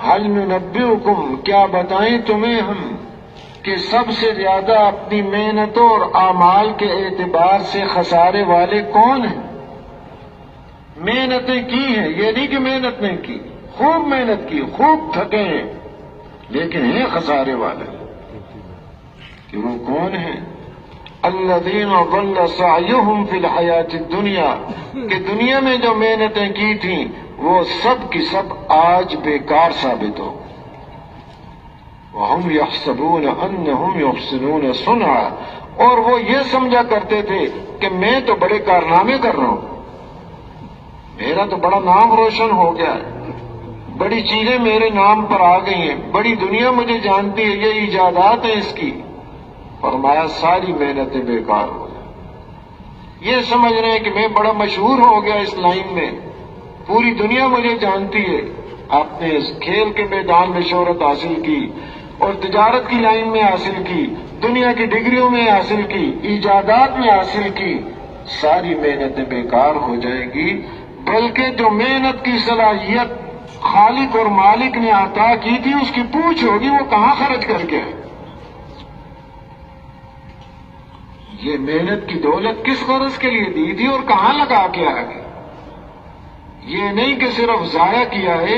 هل ننبئكم، کیا بتائیں تمہیں ہم کہ سب سے زیادہ اپنی محنتوں اور اعمال کے اعتبار سے خسارے والے کون ہیں؟ محنتیں کی ہیں، یہ نہیں کہ محنت نہیں کی، خوب محنت کی، خوب تھکے ہیں، لیکن ہیں خسارے والے. کہ وہ کون ہیں؟ الذین ضل سعیہم فی الحیات الدنیا، کہ دنیا میں جو محنتیں کی تھیں وہ سب کی سب آج بیکار ثابت ہو. وہم یحسبون انہم یحسنون صنعا، اور وہ یہ سمجھا کرتے تھے کہ میں تو بڑے کارنامے کر رہا ہوں، میرا تو بڑا نام روشن ہو گیا ہے، بڑی چیزیں میرے نام پر آ گئی ہیں، بڑی دنیا مجھے جانتی ہے، یہ ایجادات ہیں اس کی. فرمایا ساری محنتیں بیکار ہو گئی. یہ سمجھ رہے ہیں کہ میں بڑا مشہور ہو گیا اس لائن میں، پوری دنیا مجھے جانتی ہے. آپ نے اس کھیل کے میدان میں شہرت حاصل کی اور تجارت کی لائن میں حاصل کی، دنیا کی ڈگریوں میں حاصل کی، ایجادات میں حاصل کی، ساری محنتیں بیکار ہو جائے گی. بلکہ جو محنت کی صلاحیت خالق اور مالک نے عطا کی تھی اس کی پوچھ ہوگی وہ کہاں خرچ کر کے ہے. یہ محنت کی دولت کس غرض کے لیے دی تھی اور کہاں لگا کے آ گئی. یہ نہیں کہ صرف ضائع کیا ہے،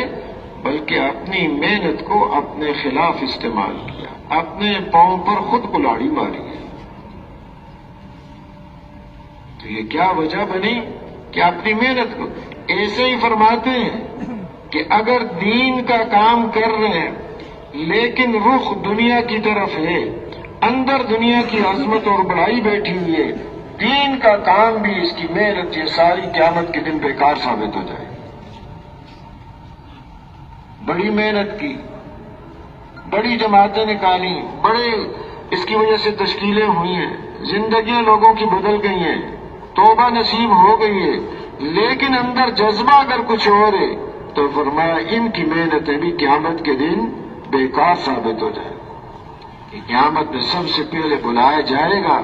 بلکہ اپنی محنت کو اپنے خلاف استعمال کیا، اپنے پاؤں پر خود کلاڑی ماری ہے. تو یہ کیا وجہ بنی کہ اپنی محنت کو ایسے ہی فرماتے ہیں کہ اگر دین کا کام کر رہے ہیں لیکن رخ دنیا کی طرف ہے، اندر دنیا کی عظمت اور بڑائی بیٹھی ہوئی ہے، دین کا کام بھی اس کی محنت یہ ساری قیامت کے دن بیکار ثابت ہو جائے. بڑی محنت کی، بڑی جماعتیں نکالی، بڑے اس کی وجہ سے تشکیلیں ہوئی ہیں، زندگیاں لوگوں کی بدل گئی ہیں، توبہ نصیب ہو گئی ہے، لیکن اندر جذبہ اگر کچھ اور ہے تو فرمایا ان کی محنتیں بھی قیامت کے دن بیکار ثابت ہو جائے. کہ قیامت میں سب سے پہلے بلایا جائے گا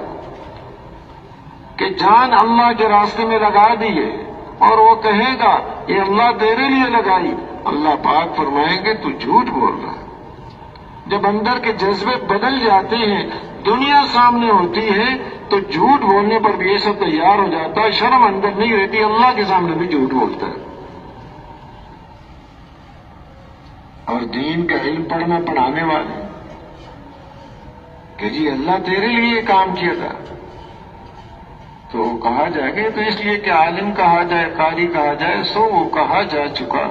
کہ جان اللہ کے راستے میں لگا دیے، اور وہ کہے گا یہ اللہ تیرے لیے لگائی. اللہ پاک فرمائیں گے تو جھوٹ بول رہا ہے. جب اندر کے جذبے بدل جاتے ہیں، دنیا سامنے ہوتی ہے تو جھوٹ بولنے پر بھی یہ سب تیار ہو جاتا ہے، شرم اندر نہیں رہتی، اللہ کے سامنے بھی جھوٹ بولتا ہے. اور دین کا علم پڑھنا پڑھانے والے کہ جی اللہ تیرے لیے یہ کام کیا تھا، تو کہا جائے گا تو اس لیے کہ عالم کہا جائے، قاری کہا جائے، سو وہ کہا جا چکا،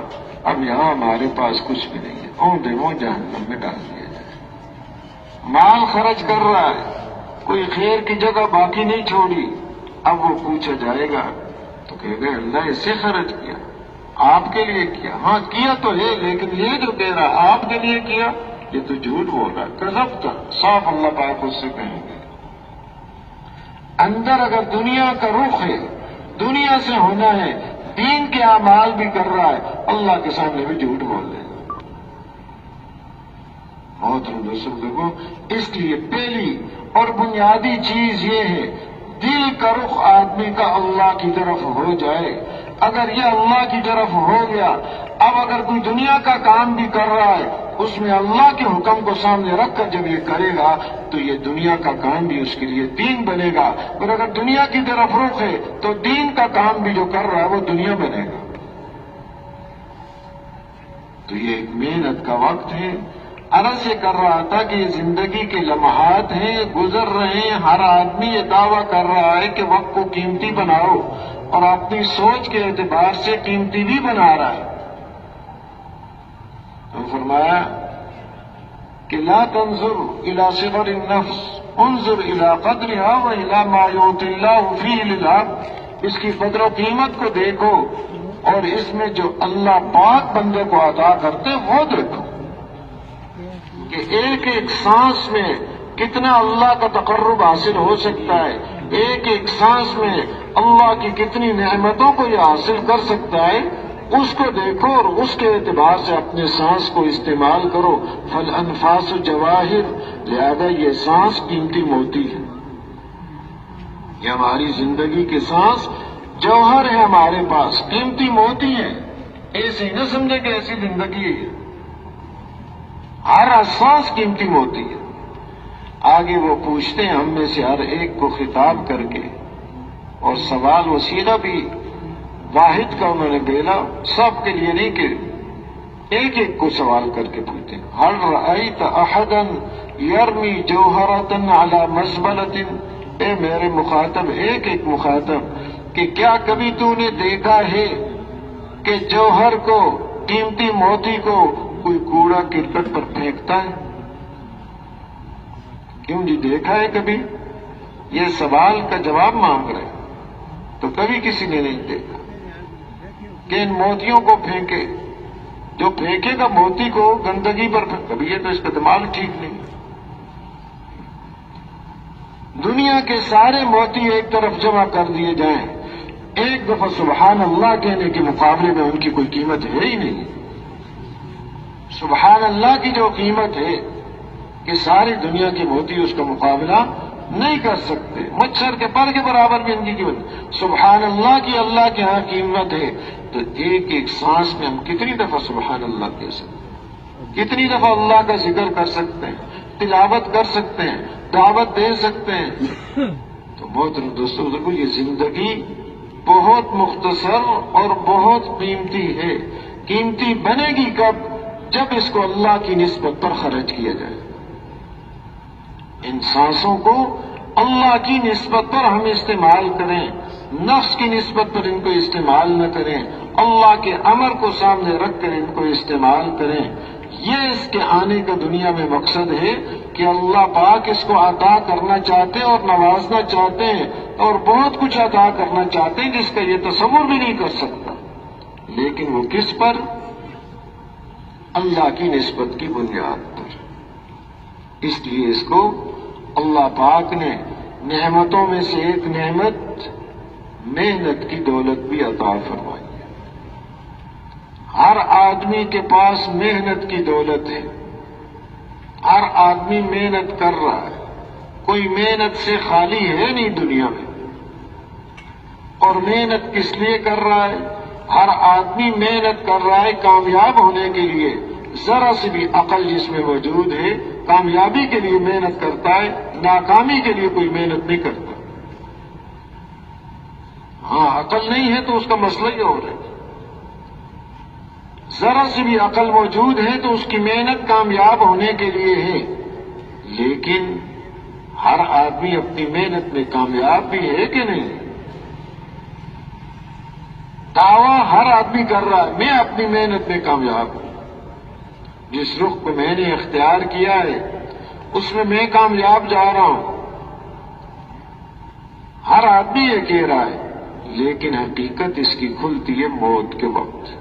اب یہاں ہمارے پاس کچھ بھی نہیں ہے، اوندے وہ جہنم میں ڈال دیا جائے. مال خرچ کر رہا ہے، کوئی خیر کی جگہ باقی نہیں چھوڑی. اب وہ پوچھا جائے گا تو کہے گا اللہ اسے خرچ کیا، آپ کے لیے کیا. ہاں کیا تو ہے، لیکن یہ جو کہہ رہا آپ کے لیے کیا، یہ تو جھوٹ بول رہا ہے، کذبت. صاف اللہ پاک اس سے کہیں گے. اندر اگر دنیا کا رخ ہے، دنیا سے ہونا ہے، دین کے اعمال بھی کر رہا ہے، اللہ کے سامنے بھی جھوٹ بول رہے ہیں. محترم دوستو، اس لیے پہلی اور بنیادی چیز یہ ہے دل کا رخ آدمی کا اللہ کی طرف ہو جائے. اگر یہ اللہ کی طرف ہو گیا، اب اگر کوئی دنیا کا کام بھی کر رہا ہے اس میں اللہ کے حکم کو سامنے رکھ کر جب یہ کرے گا تو یہ دنیا کا کام بھی اس کے لیے دین بنے گا. اور اگر دنیا کی طرف رخ ہے تو دین کا کام بھی جو کر رہا ہے وہ دنیا بنے گا. تو یہ ایک محنت کا وقت ہے. عرض یہ کر رہا تھا کہ یہ زندگی کے لمحات ہیں، گزر رہے ہیں. ہر آدمی یہ دعویٰ کر رہا ہے کہ وقت کو قیمتی بناؤ، اور اپنی سوچ کے اعتبار سے قیمتی بھی بنا رہا ہے. تو فرمایا کہ لا تنظر الى صغر النفس، انظر الى قدرها والى ما يعطي الله فيه للعبد. اس کی قدر و قیمت کو دیکھو اور اس میں جو اللہ پاک بندے کو عطا کرتے وہ دیکھو کہ ایک ایک سانس میں کتنا اللہ کا تقرب حاصل ہو سکتا ہے، ایک ایک سانس میں اللہ کی کتنی نعمتوں کو یہ حاصل کر سکتا ہے. اس کو دیکھو اور اس کے اعتبار سے اپنے سانس کو استعمال کرو. فالانفاس جواہر، لہذا یہ سانس قیمتی موتی ہے. یہ ہماری زندگی کے سانس جوہر ہے، ہمارے پاس قیمتی موتی ہے. ایسے نہ سمجھے کہ ایسی زندگی ہے، ہر سانس قیمتی موتی ہے. آگے وہ پوچھتے ہیں ہم میں سے ہر ایک کو خطاب کر کے، اور سوال وسیلہ بھی واحد کا انہوں نے بیلا، سب کے لیے نہیں کہ ایک ایک کو سوال کر کے پوچھتے ہیں. هل رأيت احدا يرمي جوهرة على مزبلة، اے میرے مخاطب، ایک ایک مخاطب، کہ کیا کبھی تو نے دیکھا ہے کہ جوہر کو، قیمتی موتی کو کوئی کوڑا کرکٹ پر پھینکتا ہے؟ کیوں جی، دیکھا ہے کبھی؟ یہ سوال کا جواب مانگ رہے ہیں، تو کبھی کسی نے نہیں دیکھا کہ ان موتیوں کو پھینکے۔ جو پھینکے گا موتی کو گندگی پر، کبھی یہ تو اس کا دماغ ٹھیک نہیں۔ دنیا کے سارے موتی ایک طرف جمع کر دیے جائیں، ایک دفعہ سبحان اللہ کہنے کے مقابلے میں ان کی کوئی قیمت ہے ہی نہیں۔ سبحان اللہ کی جو قیمت ہے کہ ساری دنیا کے موتی اس کا مقابلہ نہیں کر سکتے، مچھر کے پر کے برابر بھی ان کی قیمت۔ سبحان اللہ کی اللہ کے ہاں قیمت ہے، تو ایک ایک سانس میں ہم کتنی دفعہ سبحان اللہ کہہ سکتے ہیں، کتنی دفعہ اللہ کا ذکر کر سکتے ہیں، تلاوت کر سکتے ہیں، دعوت دے سکتے ہیں۔ تو محترم دوستو، دیکھو یہ زندگی بہت مختصر اور بہت قیمتی ہے۔ قیمتی بنے گی کب؟ جب اس کو اللہ کی نسبت پر خرچ کیا جائے۔ ان سانسوں کو اللہ کی نسبت پر ہم استعمال کریں، نفس کی نسبت پر ان کو استعمال نہ کریں، اللہ کے امر کو سامنے رکھ کر ان کو استعمال کریں۔ یہ اس کے آنے کا دنیا میں مقصد ہے کہ اللہ پاک اس کو عطا کرنا چاہتے ہیں اور نوازنا چاہتے ہیں، اور بہت کچھ عطا کرنا چاہتے ہیں جس کا یہ تصور بھی نہیں کر سکتا، لیکن وہ کس پر؟ اللہ کی نسبت کی بنیاد پر۔ اس لیے اس کو اللہ پاک نے نعمتوں میں سے ایک نعمت محنت کی دولت بھی عطا فرمائی ہے۔ ہر آدمی کے پاس محنت کی دولت ہے، ہر آدمی محنت کر رہا ہے، کوئی محنت سے خالی ہے نہیں دنیا میں۔ اور محنت کس لیے کر رہا ہے؟ ہر آدمی محنت کر رہا ہے کامیاب ہونے کے لیے۔ ذرا سی بھی عقل جس میں موجود ہے کامیابی کے لیے محنت کرتا ہے، ناکامی کے لیے کوئی محنت نہیں کرتا۔ ہاں، عقل نہیں ہے تو اس کا مسئلہ ہی اور ہے۔ ذرا سی بھی عقل موجود ہے تو اس کی محنت کامیاب ہونے کے لیے ہے، لیکن ہر آدمی اپنی محنت میں کامیاب بھی ہے کہ نہیں؟ دعویٰ ہر آدمی کر رہا ہے میں اپنی محنت میں کامیاب ہوں، جس رخ کو میں نے اختیار کیا ہے اس میں کامیاب جا رہا ہوں، ہر آدمی یہ کہہ رہا ہے، لیکن حقیقت اس کی کھلتی ہے موت کے وقت۔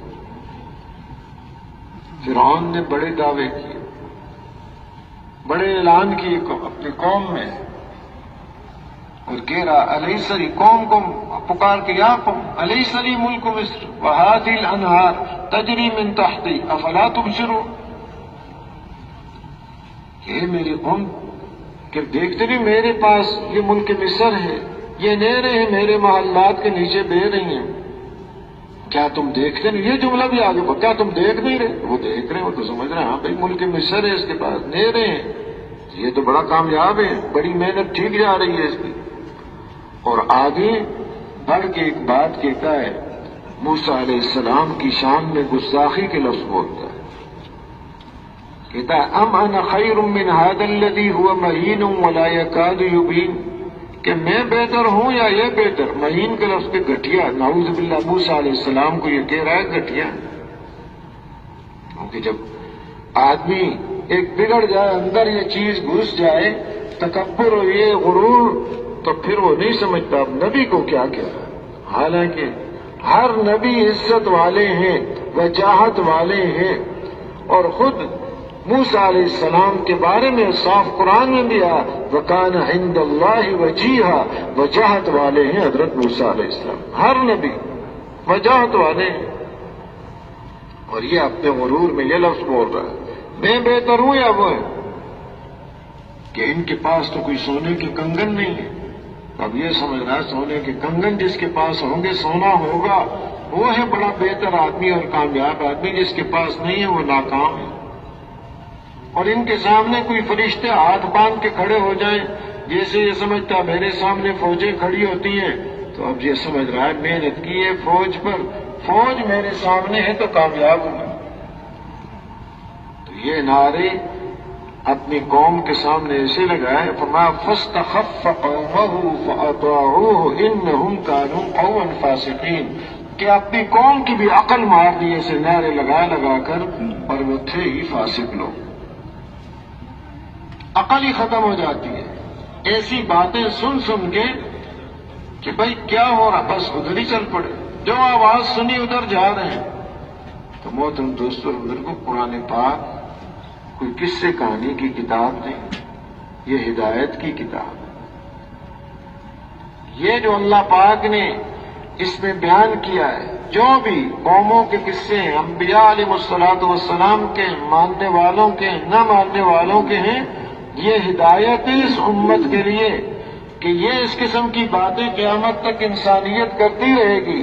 فرعون نے بڑے دعوے کیے، بڑے اعلان کیے اپنی قوم میں، اور کہہ رہا الیس لی، قوم کو پکار کے، یا قوم الیس لی ملک مصر وہذہ الانہار تجری من تحتی افلا تبصرون، کہ میری قوم کہ دیکھتے بھی میرے پاس یہ ملک مصر ہے، یہ نہریں ہیں میرے محلات کے نیچے بہہ رہی ہیں، کیا تم دیکھتے نہیں؟ یہ جملہ بھی آگے کیا تم دیکھ نہیں رہے؟ وہ دیکھ رہے ہیں، وہ تو سمجھ رہے ہیں ہاں بھائی ملک مصر ہے، اس کے پاس نہریں ہیں، یہ تو بڑا کامیاب ہے، بڑی محنت ٹھیک جا رہی ہے اس کی۔ اور آگے بڑھ کے ایک بات کہتا ہے، موسیٰ علیہ السلام کی شان میں گستاخی کے لفظ بولتا ہے، کہتا ہے ام انا خیر من ھذا الذی ھو مہین ولا یکاد یبین، کہ میں بہتر ہوں یا یہ بہتر؟ مہین کے لفظ کے گھٹیا، نعوذ باللہ، موسیٰ علیہ السلام کو یہ کہہ رہا ہے گھٹیا، کیونکہ جب آدمی ایک بگڑ جائے، اندر یہ چیز گھس جائے، تکبر اور یہ غرور، تو پھر وہ نہیں سمجھتا اب نبی کو کیا کہہ رہا ہے۔ حالانکہ ہر نبی عزت والے ہیں، وجاہت والے ہیں، اور خود موسیٰ علیہ السلام کے بارے میں صاف قرآن میں بھی آیا وَكَانَ عِندَ اللَّهِ وَجِيهًا، وجاہت والے ہیں حضرت موسیٰ علیہ السلام، ہر نبی وجاہت والے ہیں۔ اور یہ اپنے غرور میں یہ لفظ بول رہا ہے میں بہتر ہوں یا وہ ہے، کہ ان کے پاس تو کوئی سونے کے کنگن نہیں ہے۔ اب یہ سمجھ رہا ہے سونے کے کنگن جس کے پاس ہوں گے، سونا ہوگا، وہ ہے بڑا بہتر آدمی اور کامیاب آدمی، جس کے پاس نہیں ہے وہ ناکام ہے۔ اور ان کے سامنے کوئی فرشتے ہاتھ باندھ کے کھڑے ہو جائیں، جیسے یہ سمجھتا میرے سامنے فوجیں کھڑی ہوتی ہیں، تو اب یہ سمجھ رہا ہے محنت کی ہے فوج پر، فوج میرے سامنے ہے تو کامیاب ہوں۔ تو یہ نعرے اپنی قوم کے سامنے ایسے لگائے فما فاستخف قومه فاطاعوه انهم كانوا قوما فاسقين کہ اپنی قوم کی بھی عقل مار دی ایسے نعرے لگا لگا کر، اور وہ تھے ہی فاسق لوگ۔ عقل ہی ختم ہو جاتی ہے ایسی باتیں سن سن کے کہ بھائی کیا ہو رہا، بس ادھر ہی چل پڑے، جو آواز سنی ادھر جا رہے ہیں۔ تو محترم دوستوں اور بزرگوں، قرآن پاک کوئی قصے کہانی کی کتاب نہیں، یہ ہدایت کی کتاب ہے۔ یہ جو اللہ پاک نے اس میں بیان کیا ہے، جو بھی قوموں کے قصے ہیں، انبیاء علیہ والسلام کے، ماننے والوں کے، نہ ماننے والوں کے ہیں، یہ ہدایت اس امت کے لیے کہ یہ اس قسم کی باتیں قیامت تک انسانیت کرتی رہے گی۔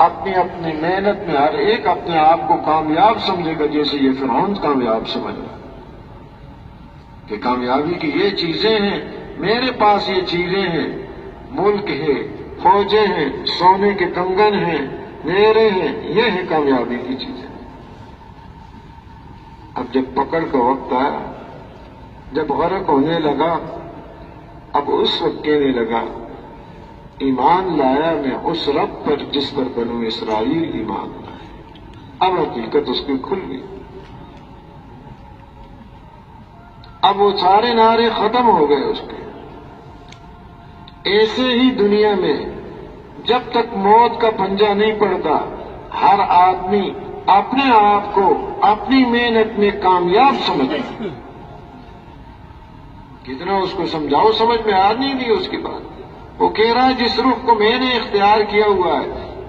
اپنی اپنی محنت میں ہر ایک اپنے آپ کو کامیاب سمجھے گا، جیسے یہ فرعون کامیاب سمجھا کہ کامیابی کی یہ چیزیں ہیں، میرے پاس یہ چیزیں ہیں، ملک ہے، فوجیں ہیں، سونے کے کنگن ہیں، نیرے ہیں، یہ ہے کامیابی کی چیزیں۔ اب جب پکڑ کا وقت آیا، جب غرق ہونے لگا، اب اس وقت کہنے لگا ایمان لایا میں اس رب پر جس پر بنو اسرائیل ایمان لائے۔ اب حقیقت اس کی کھل گئی، اب وہ سارے نعرے ختم ہو گئے اس کے۔ ایسے ہی دنیا میں جب تک موت کا پنجہ نہیں پڑتا، ہر آدمی اپنے آپ کو اپنی محنت میں کامیاب سمجھتا۔ کتنا اس کو سمجھاؤ، سمجھ میں آ نہیں دی اس کی بات۔ وہ کہہ رہا ہے جس رخ کو میں نے اختیار کیا ہوا ہے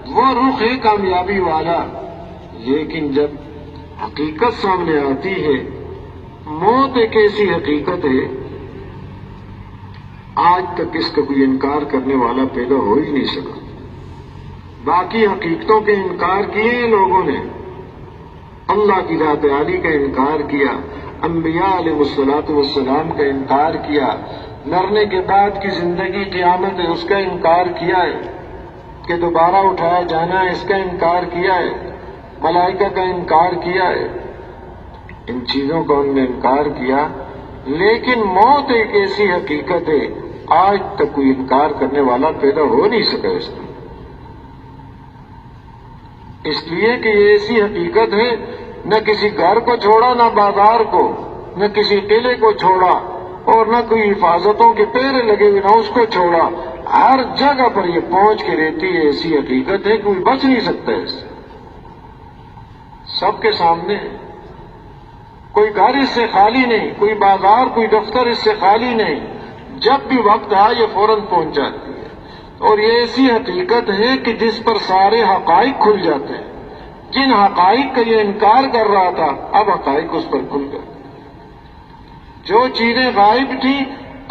وہ رخ ہے کامیابی والا، لیکن جب حقیقت سامنے آتی ہے، موت ایک ایسی حقیقت ہے، آج تک اس کا کوئی انکار کرنے والا پیدا ہو ہی نہیں سکا۔ باقی حقیقتوں کے انکار کیے ہیں لوگوں نے، اللہ کی ذات عالی کا انکار کیا، انبیاء علیہ والسلام کا انکار کیا، مرنے کے بعد کی زندگی قیامت ہے اس کا انکار کیا ہے کہ دوبارہ اٹھایا جانا ہے اس کا انکار کیا ہے، ملائکہ کا انکار کیا ہے، ان چیزوں کا ان نے انکار کیا۔ لیکن موت ایک ایسی حقیقت ہے، آج تک کوئی انکار کرنے والا پیدا ہو نہیں سکا اس کا، اس لیے کہ یہ ایسی حقیقت ہے، نہ کسی گھر کو چھوڑا، نہ بازار کو، نہ کسی قلعے کو چھوڑا، اور نہ کوئی حفاظتوں کے پیرے لگے ہوئے نہ اس کو چھوڑا، ہر جگہ پر یہ پہنچ کے رہتی ہے، ایسی حقیقت ہے کوئی بچ نہیں سکتا اس سے، سب کے سامنے ہے۔ کوئی گھر اس سے خالی نہیں، کوئی بازار کوئی دفتر اس سے خالی نہیں، جب بھی وقت آئے یہ فوراً پہنچ جاتی ہے۔ اور یہ ایسی حقیقت ہے کہ جس پر سارے حقائق کھل جاتے ہیں، جن حقائق کا یہ انکار کر رہا تھا اب حقائق اس پر کھل گئے، جو چیزیں غائب تھیں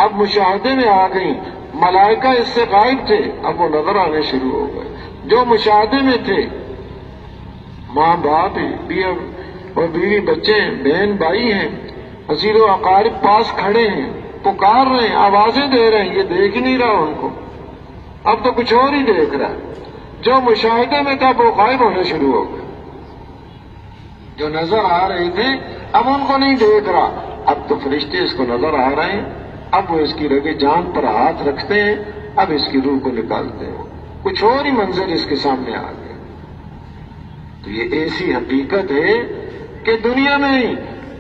اب مشاہدے میں آ گئیں، ملائکہ اس سے غائب تھے اب وہ نظر آنے شروع ہو گئے، جو مشاہدے میں تھے، ماں باپ ہیں، اور بیوی بچے ہیں، بہن بھائی ہیں، عزیز و اقارب پاس کھڑے ہیں، پکار رہے ہیں، آوازیں دے رہے ہیں، یہ دیکھ ہی نہیں رہا ان کو، اب تو کچھ اور ہی دیکھ رہا ہے۔ جو مشاہدے میں تھا وہ غائب ہونے شروع ہو گئے، جو نظر آ رہے تھے اب ان کو نہیں دیکھ رہا، اب تو فرشتے اس کو نظر آ رہے ہیں، اب وہ اس کی رگے جان پر ہاتھ رکھتے ہیں، اب اس کی روح کو نکالتے ہیں، کچھ اور ہی منظر اس کے سامنے آ گئے۔ تو یہ ایسی حقیقت ہے کہ دنیا میں ہی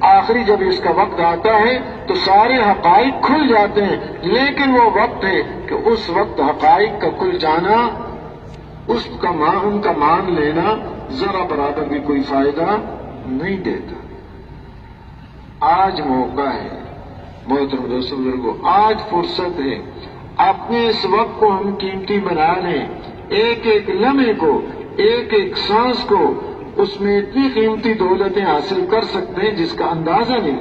آخری جب اس کا وقت آتا ہے تو سارے حقائق کھل جاتے ہیں، لیکن وہ وقت ہے کہ اس وقت حقائق کا کھل جانا، ان کا مان لینا ذرا برابر بھی کوئی فائدہ نہیں دیتا۔ آج موقع ہے محترم دوستوں بزرگوں، آج فرصت ہے، اپنے اس وقت کو ہم قیمتی بنا لیں، ایک ایک لمحے کو، ایک ایک سانس کو، اس میں اتنی قیمتی دولتیں حاصل کر سکتے ہیں جس کا اندازہ نہیں۔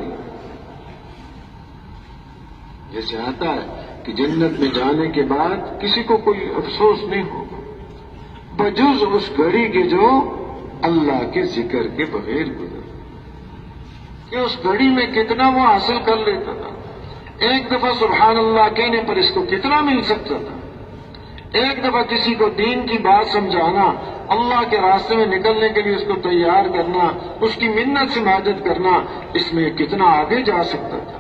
جیسے آتا ہے کہ جنت میں جانے کے بعد کسی کو کوئی افسوس نہیں ہوگا بجز اس گھڑی کے جو اللہ کے ذکر کے بغیر گزر، کہ اس گھڑی میں کتنا وہ حاصل کر لیتا تھا، ایک دفعہ سبحان اللہ کہنے پر اس کو کتنا مل سکتا تھا، ایک دفعہ کسی کو دین کی بات سمجھانا، اللہ کے راستے میں نکلنے کے لیے اس کو تیار کرنا، اس کی منت سے مدد کرنا، اس میں کتنا آگے جا سکتا تھا۔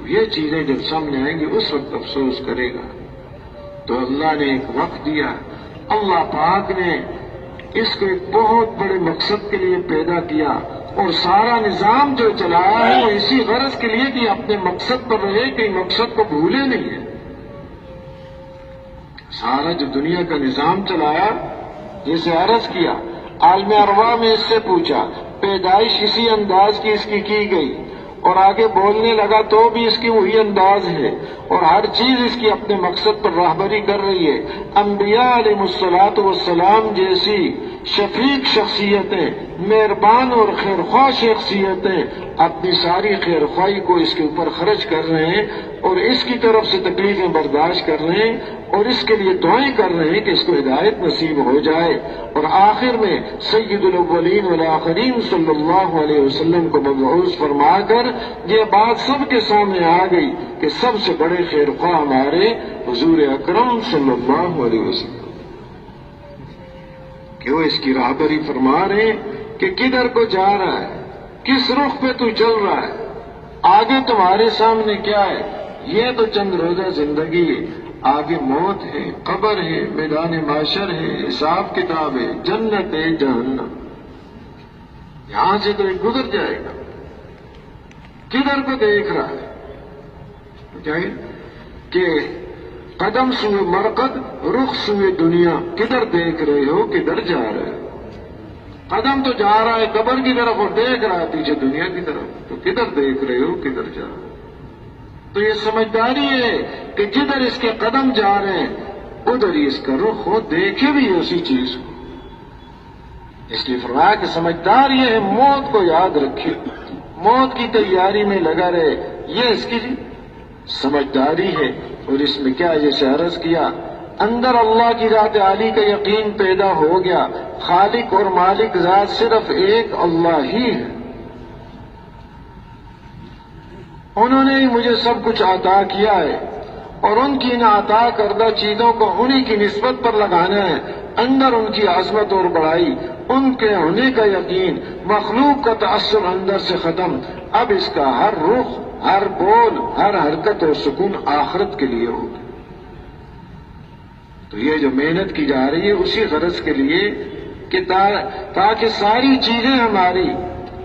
یہ چیزیں جب سامنے آئیں گی اس وقت افسوس کرے گا. تو اللہ نے ایک وقت دیا، اللہ پاک نے اس کو ایک بہت بڑے مقصد کے لیے پیدا کیا، اور سارا نظام جو چلایا ہے وہ اسی غرض کے لیے کہ اپنے مقصد پر رہے، کہ مقصد کو بھولے نہیں ہے. سارا جو دنیا کا نظام چلایا، جسے عرض کیا، عالم ارواح میں اس سے پوچھا، پیدائش اسی انداز کی اس کی گئی، اور آگے بولنے لگا تو بھی اس کی وہی انداز ہے، اور ہر چیز اس کی اپنے مقصد پر راہبری کر رہی ہے. انبیاء علیہ الصلوۃ والسلام جیسی شفیق شخصیتیں، مہربان اور خیرخواہ شخصیتیں اپنی ساری خیرخواہی کو اس کے اوپر خرچ کر رہے ہیں، اور اس کی طرف سے تکلیفیں برداشت کر رہے ہیں، اور اس کے لیے دعائیں کر رہے ہیں کہ اس کو ہدایت نصیب ہو جائے. اور آخر میں سید الاولین والآخرین صلی اللہ علیہ وسلم کو مبعوث فرما کر یہ بات سب کے سامنے آ گئی کہ سب سے بڑے خیرخواہ ہمارے حضور اکرم صلی اللہ علیہ وسلم، کہ وہ اس کی راہبری فرما رہے ہیں کہ کدھر کو جا رہا ہے، کس رخ پہ تو چل رہا ہے، آگے تمہارے سامنے کیا ہے. یہ تو چند روزہ زندگی ہے، آگے موت ہے، قبر ہے، میدان محشر ہے، حساب کتاب ہے، جنت ہے، جہنم. یہاں سے تو ایک گزر جائے گا. کدھر کو دیکھ رہا ہے کہ قدم سوئے مرقد، رخ سوئے دنیا، کدھر دیکھ رہے ہو، کدھر جا رہے ہو. قدم تو جا رہا ہے قبر کی طرف اور دیکھ رہا ہے پیچھے دنیا کی طرف، تو کدھر دیکھ رہے ہو، کدھر جا رہے ہو. تو یہ سمجھداری ہے کہ جدھر اس کے قدم جا رہے ہیں ادھر ہی اس کا رخ ہو، دیکھے بھی اسی چیز کو. اس لیے فرمایا کہ سمجھدار یہ ہے موت کو یاد رکھے، موت کی تیاری میں لگا رہے، یہ اس کی سمجھداری ہے. اور اس میں کیا، جیسے عرض کیا، اندر اللہ کی ذات عالی کا یقین پیدا ہو گیا. خالق اور مالک ذات صرف ایک اللہ ہی ہے. انہوں نے ہی مجھے سب کچھ عطا کیا ہے، اور ان کی ان عطا کردہ چیزوں کو انہی کی نسبت پر لگانا ہے. اندر ان کی عظمت اور بڑائی، ان کے ہونے کا یقین، مخلوق کا تأثر اندر سے ختم. اب اس کا ہر رخ، ہر بول، ہر حرکت اور سکون آخرت کے لیے ہوگا. تو یہ جو محنت کی جا رہی ہے اسی غرض کے لیے کہ تاکہ ساری چیزیں ہماری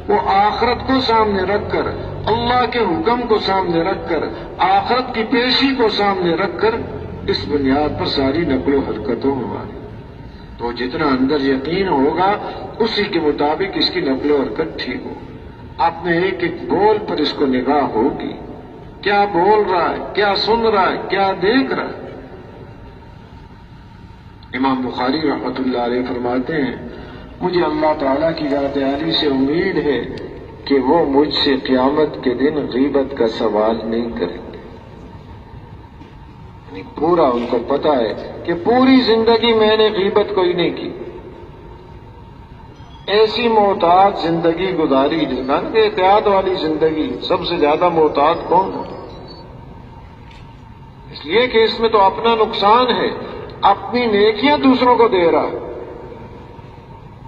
وہ آخرت کو سامنے رکھ کر، اللہ کے حکم کو سامنے رکھ کر، آخرت کی پیشی کو سامنے رکھ کر، اس بنیاد پر ساری نقل و حرکتوں ہماری. تو جتنا اندر یقین ہوگا اسی کے مطابق اس کی نقل و حرکت ٹھیک ہو. اپنے ایک ایک بول پر اس کو نگاہ ہوگی، کیا بول رہا ہے، کیا سن رہا ہے، کیا دیکھ رہا ہے. امام بخاری رحمۃ اللہ علیہ فرماتے ہیں، مجھے اللہ تعالیٰ کی ذات عالی سے امید ہے کہ وہ مجھ سے قیامت کے دن غیبت کا سوال نہیں کریں گے. یعنی پورا ان کو پتا ہے کہ پوری زندگی میں نے غیبت کوئی نہیں کی، ایسی محتاط زندگی گزاری، جنہاں کہ احتیاط والی زندگی. سب سے زیادہ محتاط کون ہے؟ اس لیے کہ اس میں تو اپنا نقصان ہے، اپنی نیکیاں دوسروں کو دے رہا ہے.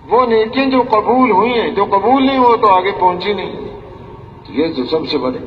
وہ نیکیاں جو قبول ہوئی ہیں، جو قبول نہیں ہو تو آگے پہنچی نہیں. یہ جو سب سے بڑے